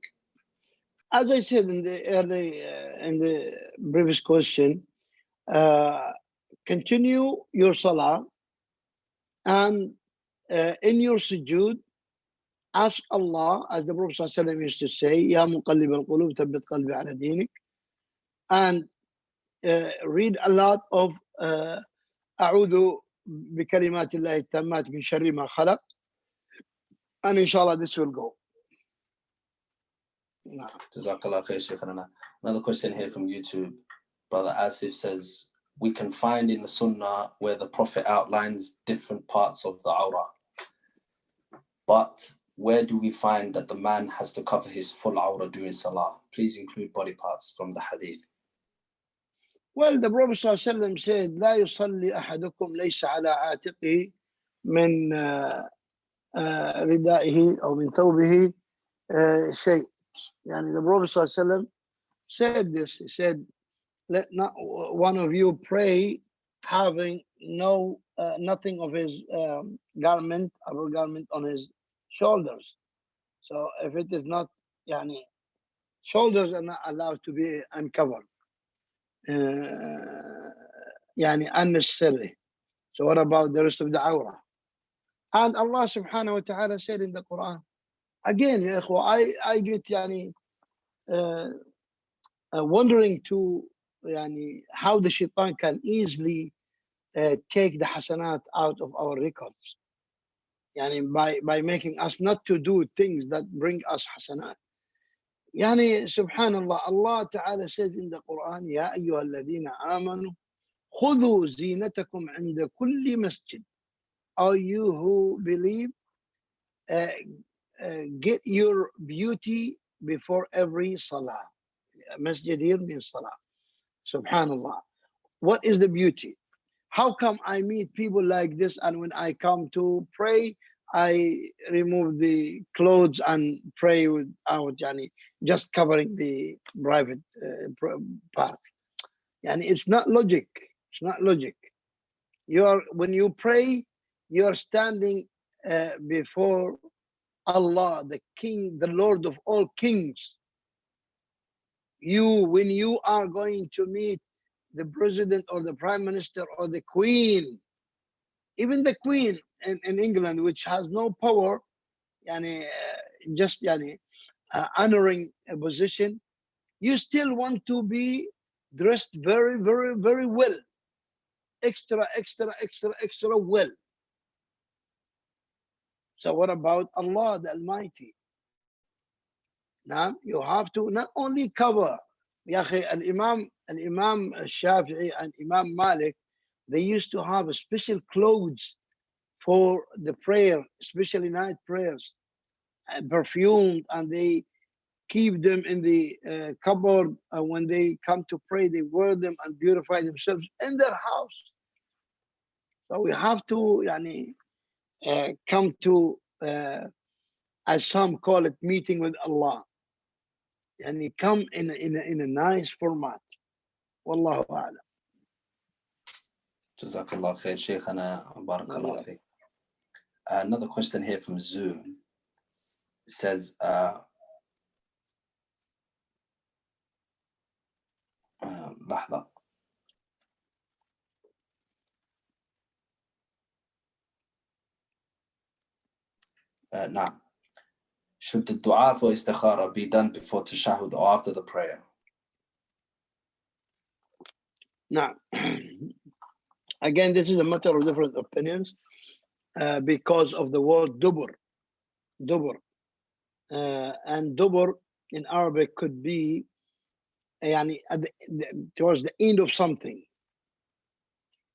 [SPEAKER 1] As I said in the previous question, continue your salah, and in your sujood, ask Allah, as the Prophet ﷺ used to say, Ya muqallib al-qulub, thabbit qalbi ala dinik, and read a lot of أعوذ بكلمات الله التامات من شر ما خلق, and inshallah this will go.
[SPEAKER 2] Jazakallah khair, Shaykhana. Another question here from YouTube. Brother Asif says, we can find in the Sunnah where the Prophet outlines different parts of the awrah. But where do we find that the man has to cover his full awrah during salah? Please include body parts from the hadith.
[SPEAKER 1] Well, the Prophet ﷺ said, لا يصلي أحدكم ليس على عاتقه من ردائه أو من ثوبه شيء. The Prophet ﷺ said this. He said, let not one of you pray having nothing of his garment, upper garment on his shoulders. So if it is not, shoulders are not allowed to be uncovered. Unnecessarily. So what about the rest of the awrah? And Allah subhanahu wa ta'ala said in the Quran, again, I get wondering to how the shaitan can easily take the hasanat out of our records. by making us not to do things that bring us hasanat. Subhanallah, Allah Ta'ala says in the Quran, Ya ayyuha alladhina amanu, khudhu zinatakum inda kulli masjid. All you who believe, uh, get your beauty before every salah. Masjid here means salah. Subhanallah. What is the beauty? How come I meet people like this, and when I come to pray, I remove the clothes and pray without just covering the private part? It's not logic. It's not logic. When you pray, you are standing before Allah, the King, the Lord of all kings. When you are going to meet the president or the prime minister or the queen, even the queen in England, which has no power, just honoring a position, you still want to be dressed very, very, very well, extra, extra, extra, extra well. So what about Allah, the Almighty? Now you have to not only cover. Al-Imam Shafi'i and Imam Malik, they used to have special clothes for the prayer, especially night prayers, perfumed, and they keep them in the cupboard. When they come to pray, they wear them and beautify themselves in their house. So we have to come to, as some call it, meeting with Allah, and come in a nice format. Wallahu a'lam.
[SPEAKER 2] Jazakallah khair, Shaykhana, barakallah fi. Another question here from Zoom. It says, لحظة. نعم. Should the dua for istikhara be done before tashahhud or after the prayer?
[SPEAKER 1] Now, again, this is a matter of different opinions because of the word dubur. Dubur. And dubur in Arabic could be towards the end of something.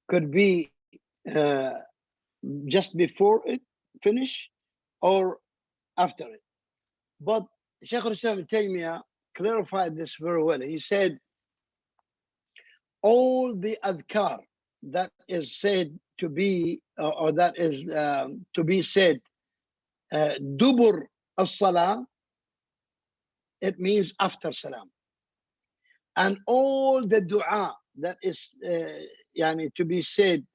[SPEAKER 1] Could be just before it finish or after it. But Shaykh al-Islam ibn Taymiyyah clarified this very well. He said, all the adhkar that is said to be, or that is to be said, dubur as-salah, it means after salam. And all the dua that is to be said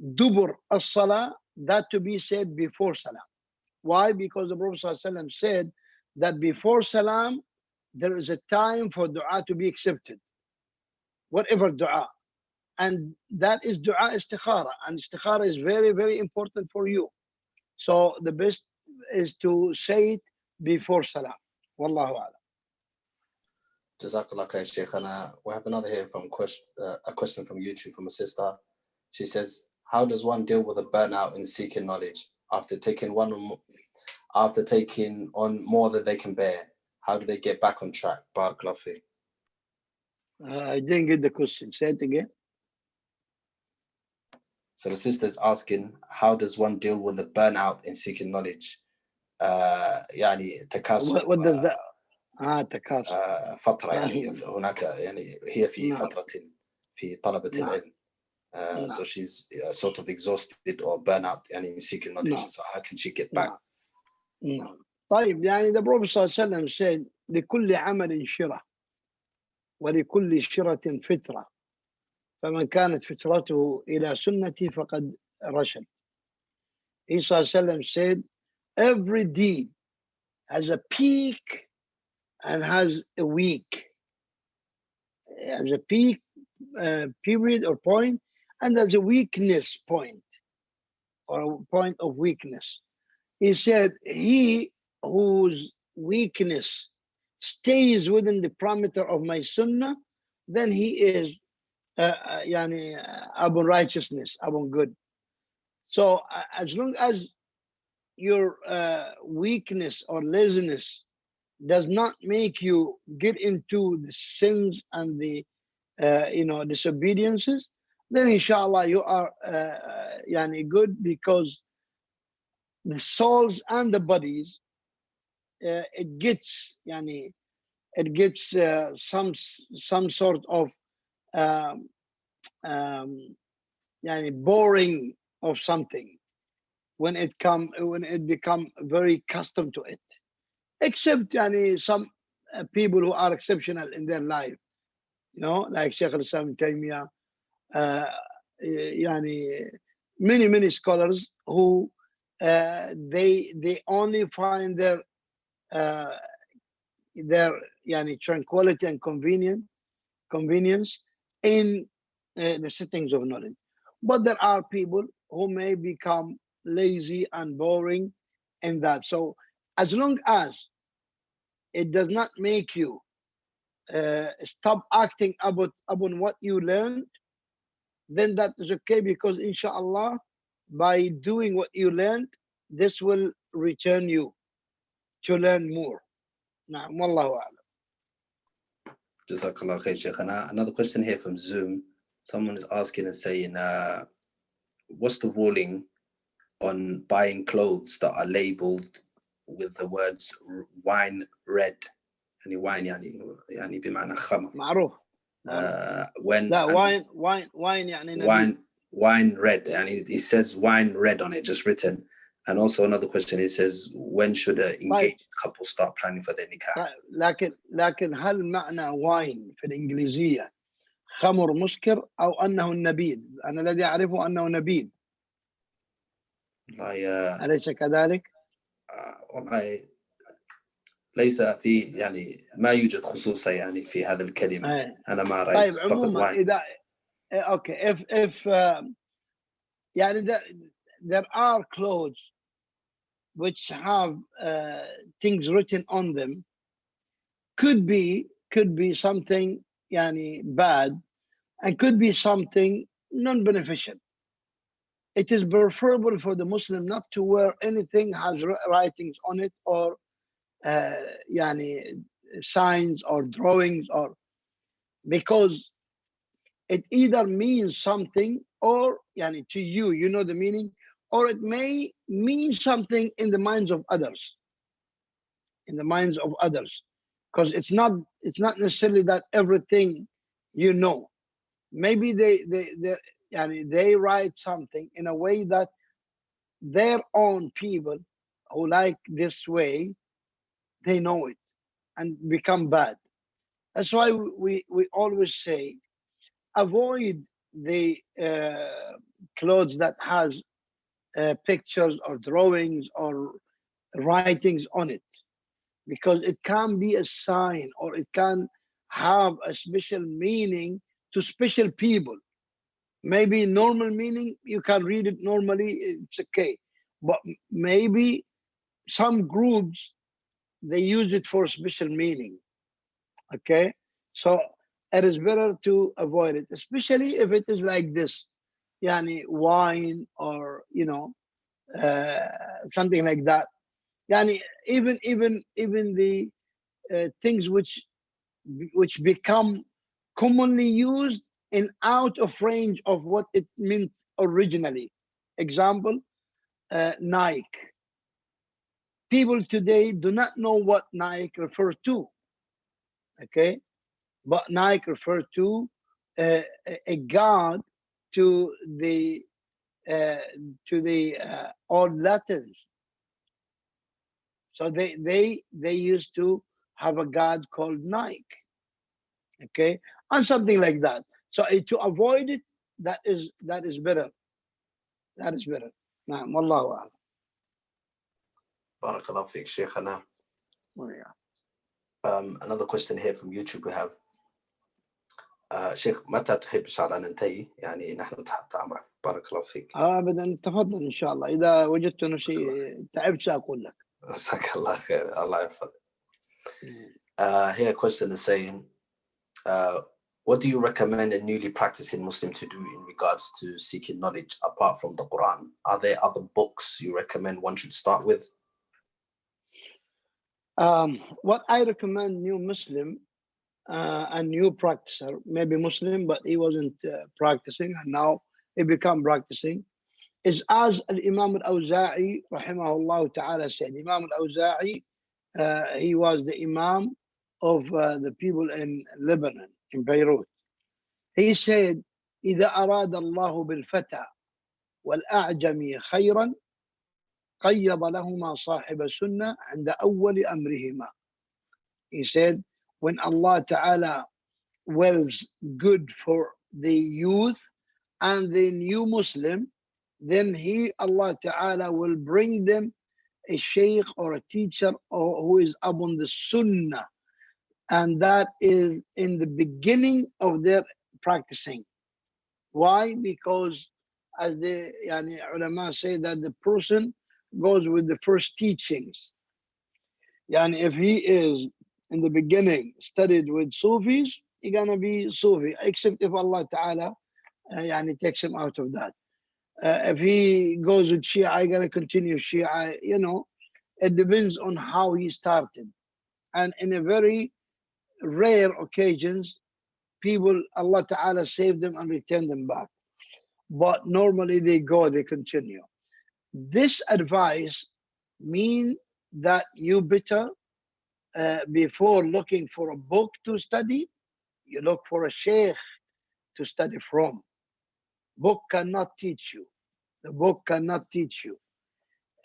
[SPEAKER 1] dubur as-salah, that to be said before salam. Why? Because the Prophet ﷺ said that before salam, there is a time for dua to be accepted. Whatever dua. And that is dua istikhara. And istikhara is very, very important for you. So the best is to say it before salam. Wallahu a'lam.
[SPEAKER 2] Jazakallah khair, Shaykhana. We have another here from a question from YouTube from a sister. She says, how does one deal with a burnout in seeking knowledge after taking on more than they can bear? How do they get back on track? Barakallah fi.
[SPEAKER 1] I didn't get the question. Say it again.
[SPEAKER 2] So the sister is asking, how does one deal with the burnout in seeking knowledge? تكاسل.
[SPEAKER 1] What does that? تكاسل.
[SPEAKER 2] فترة هناك هي في فترة في طلبة العلم. So she's sort of exhausted or burnout in seeking knowledge. So how can she get back?
[SPEAKER 1] طيب the Prophet صلى الله عليه وسلم said لكل عمل شرة ولكل شرة فترة فمن كانت فترته إلى سنتي فقد رشد. He صلى الله عليه وسلم said every deed has a peak and has a weak. Has a peak period or point, and there's a weakness point or a point of weakness. He said, he whose weakness stays within the parameter of my sunnah, then he is upon righteousness, upon good. So as long as your weakness or laziness does not make you get into the sins and the disobediences, then inshallah you are yani good, because the souls and the bodies it gets some sort of um, um, boring of something when it become very accustomed to it, except some people who are exceptional in their life, like Shaykh al-Islam Taymiyyah, uh, يعني many scholars who they only find uh, their tranquility and convenience in the settings of knowledge. But there are people who may become lazy and boring in that. So as long as it does not make you stop acting upon what you learned, then that is okay, because inshallah, by doing what you learned, this will return you to learn more. نعم والله أعلم.
[SPEAKER 2] Jazakallah khair, Shaykh. And another question here from Zoom. Someone is asking and saying, what's the ruling on buying clothes that are labeled with the words wine red? يعني wine يعني بمعنى خمر.
[SPEAKER 1] معروف.
[SPEAKER 2] When
[SPEAKER 1] لا wine يعني نبيذ.
[SPEAKER 2] wine red, يعني it says wine red on it, just written. And also another question, it says, when should an engaged couple start planning for their nikah?
[SPEAKER 1] لكن هل معنى wine في الإنجليزية خمر مسكر أو أنه النبيذ؟ أنا الذي أعرفه أنه نبيذ. أليس كذلك؟
[SPEAKER 2] والله ليس في ما يوجد خصوصا في هذا الكلمة. أنا ما رأيت.
[SPEAKER 1] طيب عموما إذا okay, if there are clothes which have things written on them, could be something bad, and could be something non-beneficial. It is preferable for the Muslim not to wear anything has writings on it, or signs or drawings, or because it either means something, or to you know the meaning, or it may mean something in the minds of others. Because it's not necessarily that everything maybe they write something in a way that their own people who like this way, they know it and become bad. That's why we always say, avoid the clothes that has pictures or drawings or writings on it, because it can be a sign, or it can have a special meaning to special people. Maybe normal meaning, you can read it normally, it's okay. But maybe some groups, they use it for special meaning. Okay? So it is better to avoid it, especially if it is like this, wine, or something like that. Even the things which become commonly used and out of range of what it meant originally. Example, Nike. People today do not know what Nike refers to. Okay, but Nike refers to a god to the old Latins. So they used to have a god called Nike. Okay, and something like that. So to avoid it, that is better. That is better. نعم والله أعلم.
[SPEAKER 2] بارك الله فيك شيخنا. Another question here from YouTube we have. شيخ متى تحب إن شاء الله ننتهي؟ نحن تحت أمرك. بارك الله فيك.
[SPEAKER 1] أبدا، تفضل إن شاء الله. إذا وجدت أنه شيء تعبت سأقول لك.
[SPEAKER 2] جزاك الله خير. الله يحفظك. Here a question is saying, What do you recommend a newly practicing Muslim to do in regards to seeking knowledge apart from the Quran? Are there other books you recommend one should start with?
[SPEAKER 1] What I recommend new Muslim, a new practicer, maybe Muslim, but he wasn't practicing, and now he become practicing, is as Imam al-Awza'i, rahimahullah ta'ala, said. Imam al-Awza'i, he was the Imam of the people in Lebanon, in Beirut. He said, إذا أراد الله بالفتى والأعجمي خيرا قيض لهما صاحب سنة عند أول أمرهما. He said, when Allah Ta'ala wills good for the youth and the new Muslim, then Allah Ta'ala, will bring them a Shaykh or a teacher or who is upon the Sunnah. And that is in the beginning of their practicing. Why? Because as the ulama say, that the person goes with the first teachings. If he is in the beginning studied with Sufis, he's gonna be Sufi, except if Allah Ta'ala takes him out of that. If he goes with Shia, he's gonna continue Shia. It depends on how he started. And in a very rare occasions, people, Allah Ta'ala save them and return them back. But normally they continue. This advice means that you better, before looking for a book to study, you look for a Shaykh to study from. Book cannot teach you. The book cannot teach you.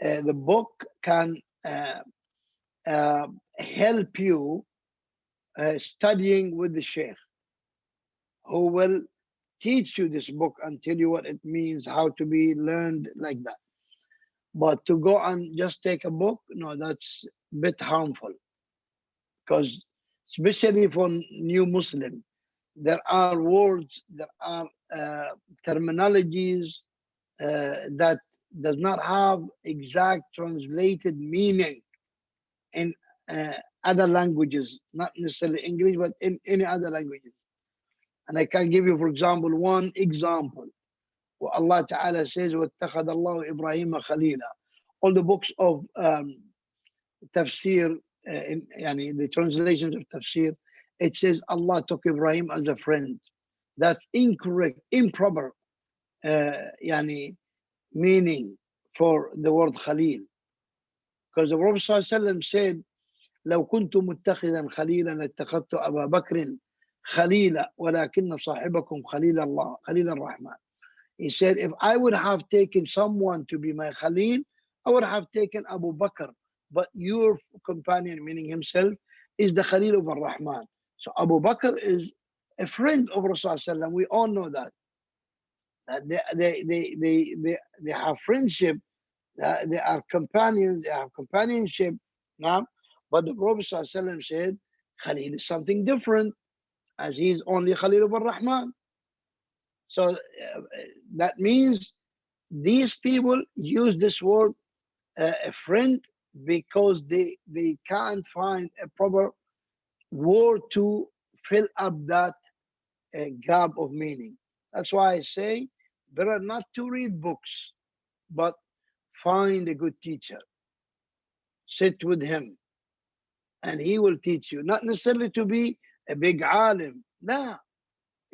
[SPEAKER 1] The book can help you studying with the Shaykh, who will teach you this book and tell you what it means, how to be learned like that. But to go and just take a book, no, that's a bit harmful. Because especially for new Muslim, there are words, there are terminologies that does not have exact translated meaning in other languages, not necessarily English, but in any other languages. And I can give you, for example, one example. Where Allah Ta'ala says, وَاتَّخَذَ اللَّهُ إِبْرَاهِيمَ خَلِيلًا. All the books of tafsir, the translations of tafsir, it says Allah took Ibrahim as a friend. That's incorrect, improper meaning for the word Khalil. Because the Prophet ﷺ said, لو كنت متخذا خليلا لاتخذت أبا بكر خليلا ولكن صاحبكم خليل الله خليل الرحمن. He said, if I would have taken someone to be my Khalil, I would have taken Abu Bakr. But your companion, meaning himself, is the Khalil of Ar-Rahman. So Abu Bakr is a friend of Rasulullah. We all know that. They have friendship, they are companions, they have companionship. Now, but the Prophet ﷺ said, Khalil is something different, as he is only Khalil of Ar-Rahman. So that means these people use this word, a friend, because they can't find a proper word to fill up that gap of meaning. That's why I say better not to read books, but find a good teacher. Sit with him and he will teach you. Not necessarily to be a big alim. No,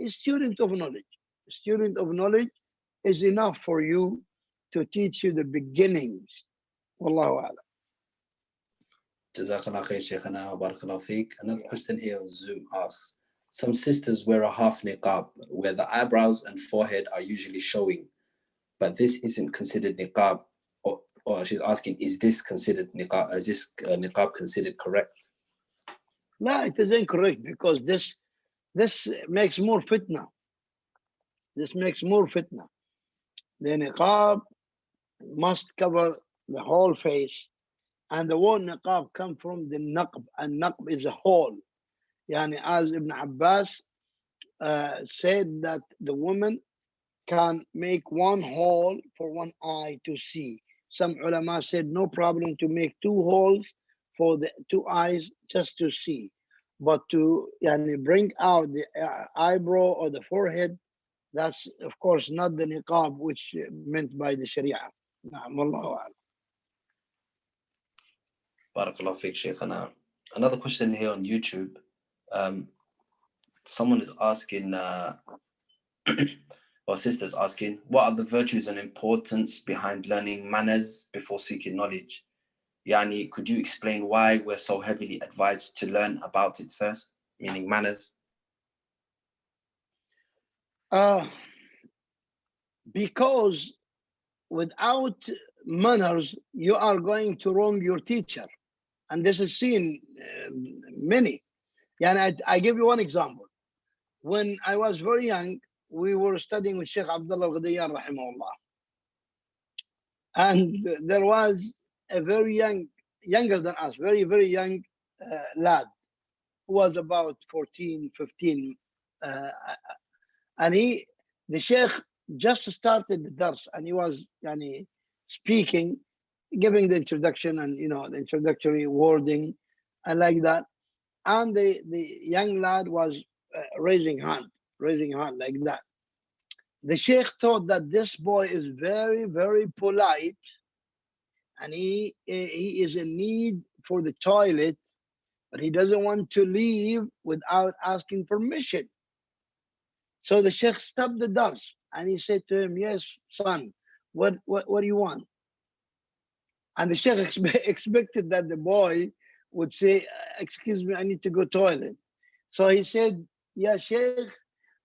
[SPEAKER 1] a student of knowledge. A student of knowledge is enough for you to teach you the beginnings. Wallahu a'lam.
[SPEAKER 2] Jazakallah khair, Shaykhana, wa barakallahu feek. Another question here on Zoom asks, some sisters wear a half niqab where the eyebrows and forehead are usually showing, but this isn't considered niqab, or she's asking, is this considered niqab? Is this niqab considered correct?
[SPEAKER 1] No, it is incorrect, because this makes more fitna. This makes more fitna. The niqab must cover the whole face, and the word niqab comes from the naqb, and naqb is a hole. As Ibn Abbas said, that the woman can make one hole for one eye to see. Some ulama said no problem to make two holes for the two eyes just to see. but to yani, bring out the eyebrow or the forehead, that's of course not the niqab which meant by the Sharia. Naam, wallahu a'lam.
[SPEAKER 2] Barakallah fiqh, Shaykhana. Another question here on YouTube. Someone is asking, or sister's asking, what are the virtues and importance behind learning manners before seeking knowledge? Yani, could you explain why we're so heavily advised to learn about it first, meaning manners?
[SPEAKER 1] Because without manners, you are going to wrong your teacher. And this is seen many. Yeah, I give you one example. When I was very young, we were studying with Shaykh Abdullah al-Ghadiyan, rahimahullah. And there was a very younger than us, very, very young lad, who was about 14, 15. And the Shaykh just started the dars, and he was speaking, giving the introduction and the introductory wording and like that. And the young lad was raising hand like that. The Shaykh thought that this boy is very, very polite, and he is in need for the toilet, but he doesn't want to leave without asking permission. So the Sheikh stopped the dars and he said to him, "Yes, son, what do you want?" And the Sheikh expected that the boy would say, "Excuse me, I need to go toilet." So he said, "Yeah, Sheikh,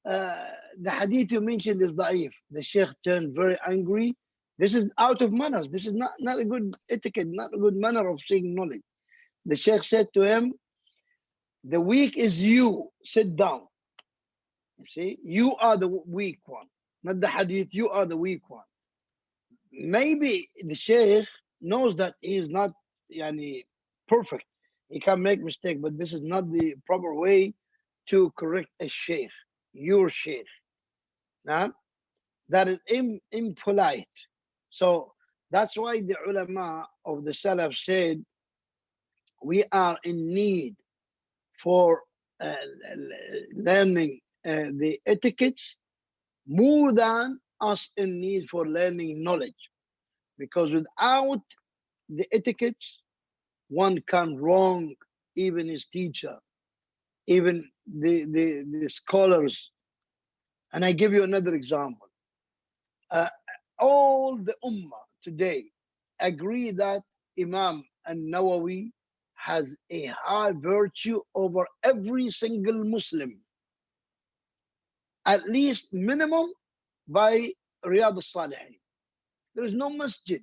[SPEAKER 1] the hadith you mentioned is da'if." The Sheikh turned very angry. This is out of manners. This is not a good etiquette, not a good manner of seeking knowledge. The Sheikh said to him, "The weak is you. Sit down. You see, you are the weak one, not the hadith. You are the weak one." Maybe the Sheikh knows that he is not perfect. He can make mistake, but this is not the proper way to correct a Sheikh, your Sheikh. Now, that is impolite. So that's why the ulama of the Salaf said we are in need for learning the etiquettes more than us in need for learning knowledge. Because without the etiquettes, one can wrong even his teacher, even the scholars. And I give you another example. All the ummah today agree that Imam al-Nawawi has a high virtue over every single Muslim, at least minimum by Riyadh al-Salihin. There is no masjid,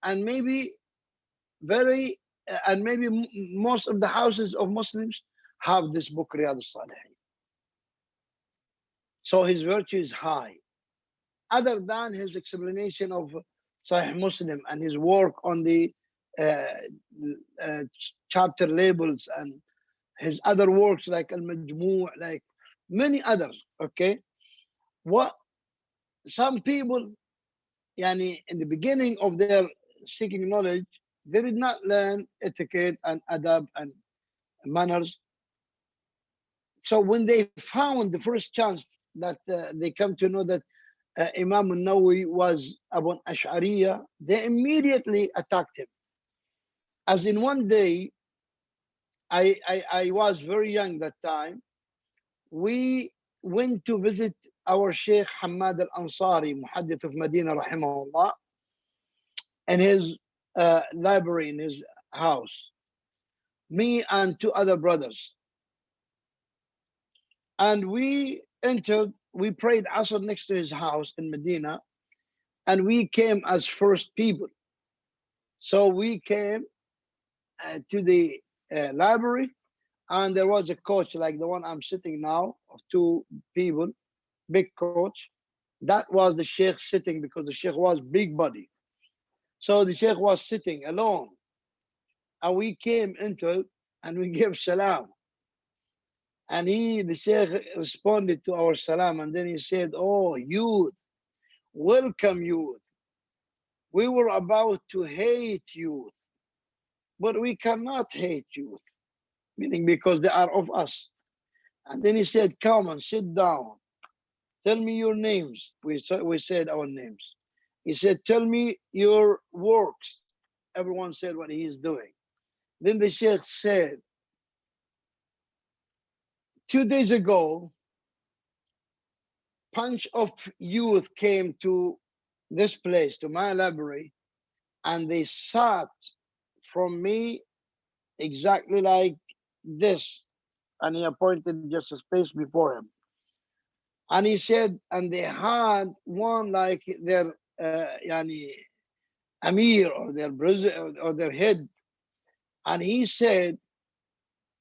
[SPEAKER 1] and maybe most of the houses of Muslims have this book Riyadh al-Salihin. So his virtue is high. Other than his explanation of Sahih Muslim and his work on the chapter labels and his other works like Al-Majmu', like many others, okay? What some people, in the beginning of their seeking knowledge, they did not learn etiquette and adab and manners. So when they found the first chance that they come to know that Imam al-Nawawi was Abu Ash'ariyah, they immediately attacked him. As in one day, I was very young that time, we went to visit our Shaykh Hamad al-Ansari, Muhaddith of Medina, rahimahullah, in his library, in his house. Me and two other brothers. And we entered, we prayed Asr next to his house in Medina, and we came as first people. So we came to the library, and there was a coach like the one I'm sitting now of two people, big coach. That was the Sheikh sitting because the Sheikh was big body. So the Sheikh was sitting alone, and we came into and we gave salam. And the Sheikh responded to our salam, and then he said, "Oh, youth, welcome youth. We were about to hate youth, but we cannot hate youth. meaning because they are of us. And then he said, come and sit down. Tell me your names. We said our names. He said, tell me your works. Everyone said what he is doing. Then the Shaykh said, 2 days ago, bunch of youth came to this place, to my library, and they sat from me exactly like this. And he appointed just a space before him. And he said, and they had one like their yani, Amir or their president or their head. And he said,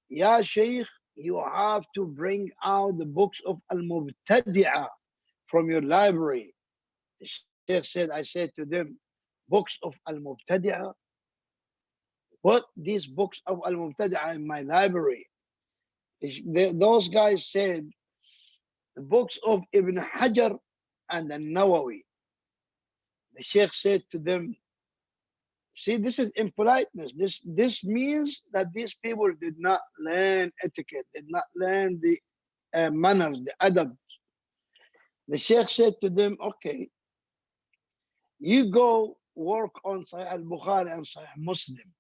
[SPEAKER 1] Ya Shaykh, you have to bring out the books of al-Mubtadi'ah from your library. The Shaykh said, I said to them, books of al-Mubtadi'ah? What? These books of al-Mubtadi'ah in my library? Those guys said, the books of Ibn Hajar and al-Nawawi. The Shaykh said to them, see, this is impoliteness. This means that these people did not learn etiquette, did not learn the manners, the adab. The Shaykh said to them, okay, you go work on Sahih al-Bukhari and Sahih Muslim.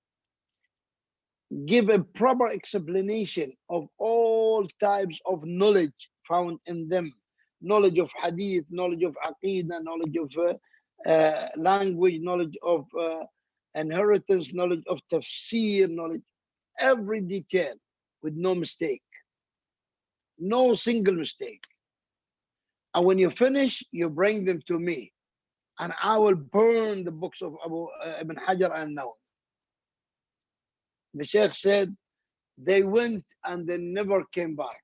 [SPEAKER 1] Give a proper explanation of all types of knowledge found in them. Knowledge of hadith, knowledge of aqidah, knowledge of language, knowledge of inheritance, knowledge of tafsir, knowledge, every detail with no mistake, no single mistake. And when you finish, you bring them to me, and I will burn the books of Ibn Hajar and Nawawi. The Shaykh said, they went and they never came back.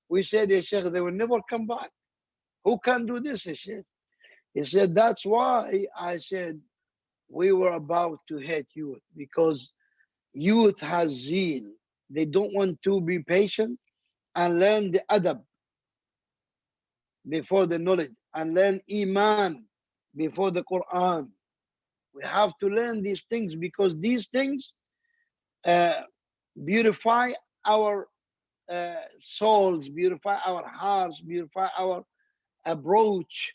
[SPEAKER 1] We said, yeah, Shaykh, they will never come back. Who can do this, Shaykh? He said, that's why I said we were about to hate youth, because youth has zeal. They don't want to be patient and learn the adab before the knowledge, and learn iman before the Quran. We have to learn these things because these things beautify our souls, beautify our hearts, beautify our approach.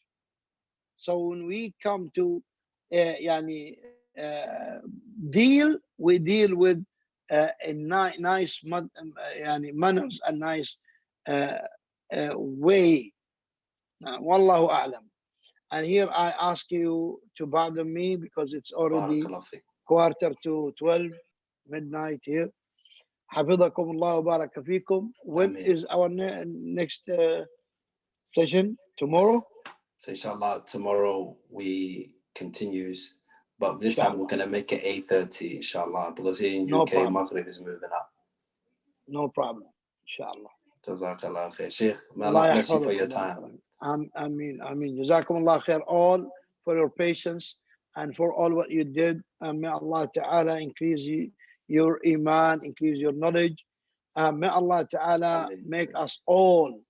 [SPEAKER 1] So when we come to deal, we deal with a nice manners, a nice way. Wallahu a'lam. And here I ask you to pardon me because it's already quarter to 12 midnight here. حفظكم الله وبارك فيكم. When is our next session? Tomorrow?
[SPEAKER 2] So inshallah, tomorrow we continues, but this time we're going to make it 8:30, inshallah, because here in UK, Maghrib is moving up.
[SPEAKER 1] No problem, inshallah.
[SPEAKER 2] Jazakallah khair. Sheikh, may Allah bless you for your time.
[SPEAKER 1] Ameen. Jazakumullah khair all for your patience and for all what you did. And may Allah Ta'ala increase your iman, increase your knowledge. May Allah Ta'ala make us all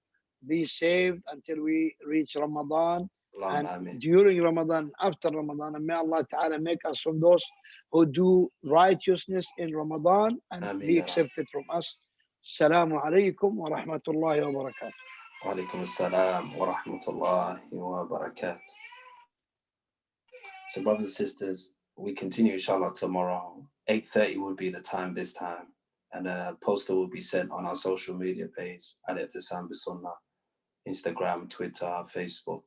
[SPEAKER 1] be saved until we reach Ramadan. And during Ramadan, after Ramadan, and may Allah Ta'ala make us from those who do righteousness in Ramadan and be accepted from us. Assalamu alaikum wa rahmatullahi wa barakatuh.
[SPEAKER 2] Wa alaikum assalam wa rahmatullahi wa barakatuh. So brothers and sisters, we continue inshallah tomorrow. 8:30 will be the time this time. And a poster will be sent on our social media page, Al-I'tisam Bisunnah, Instagram, Twitter, Facebook.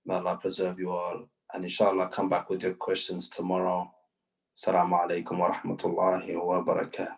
[SPEAKER 2] May Allah preserve you all. And inshallah, come back with your questions tomorrow. Assalamu alaikum wa rahmatullahi wa barakatuh.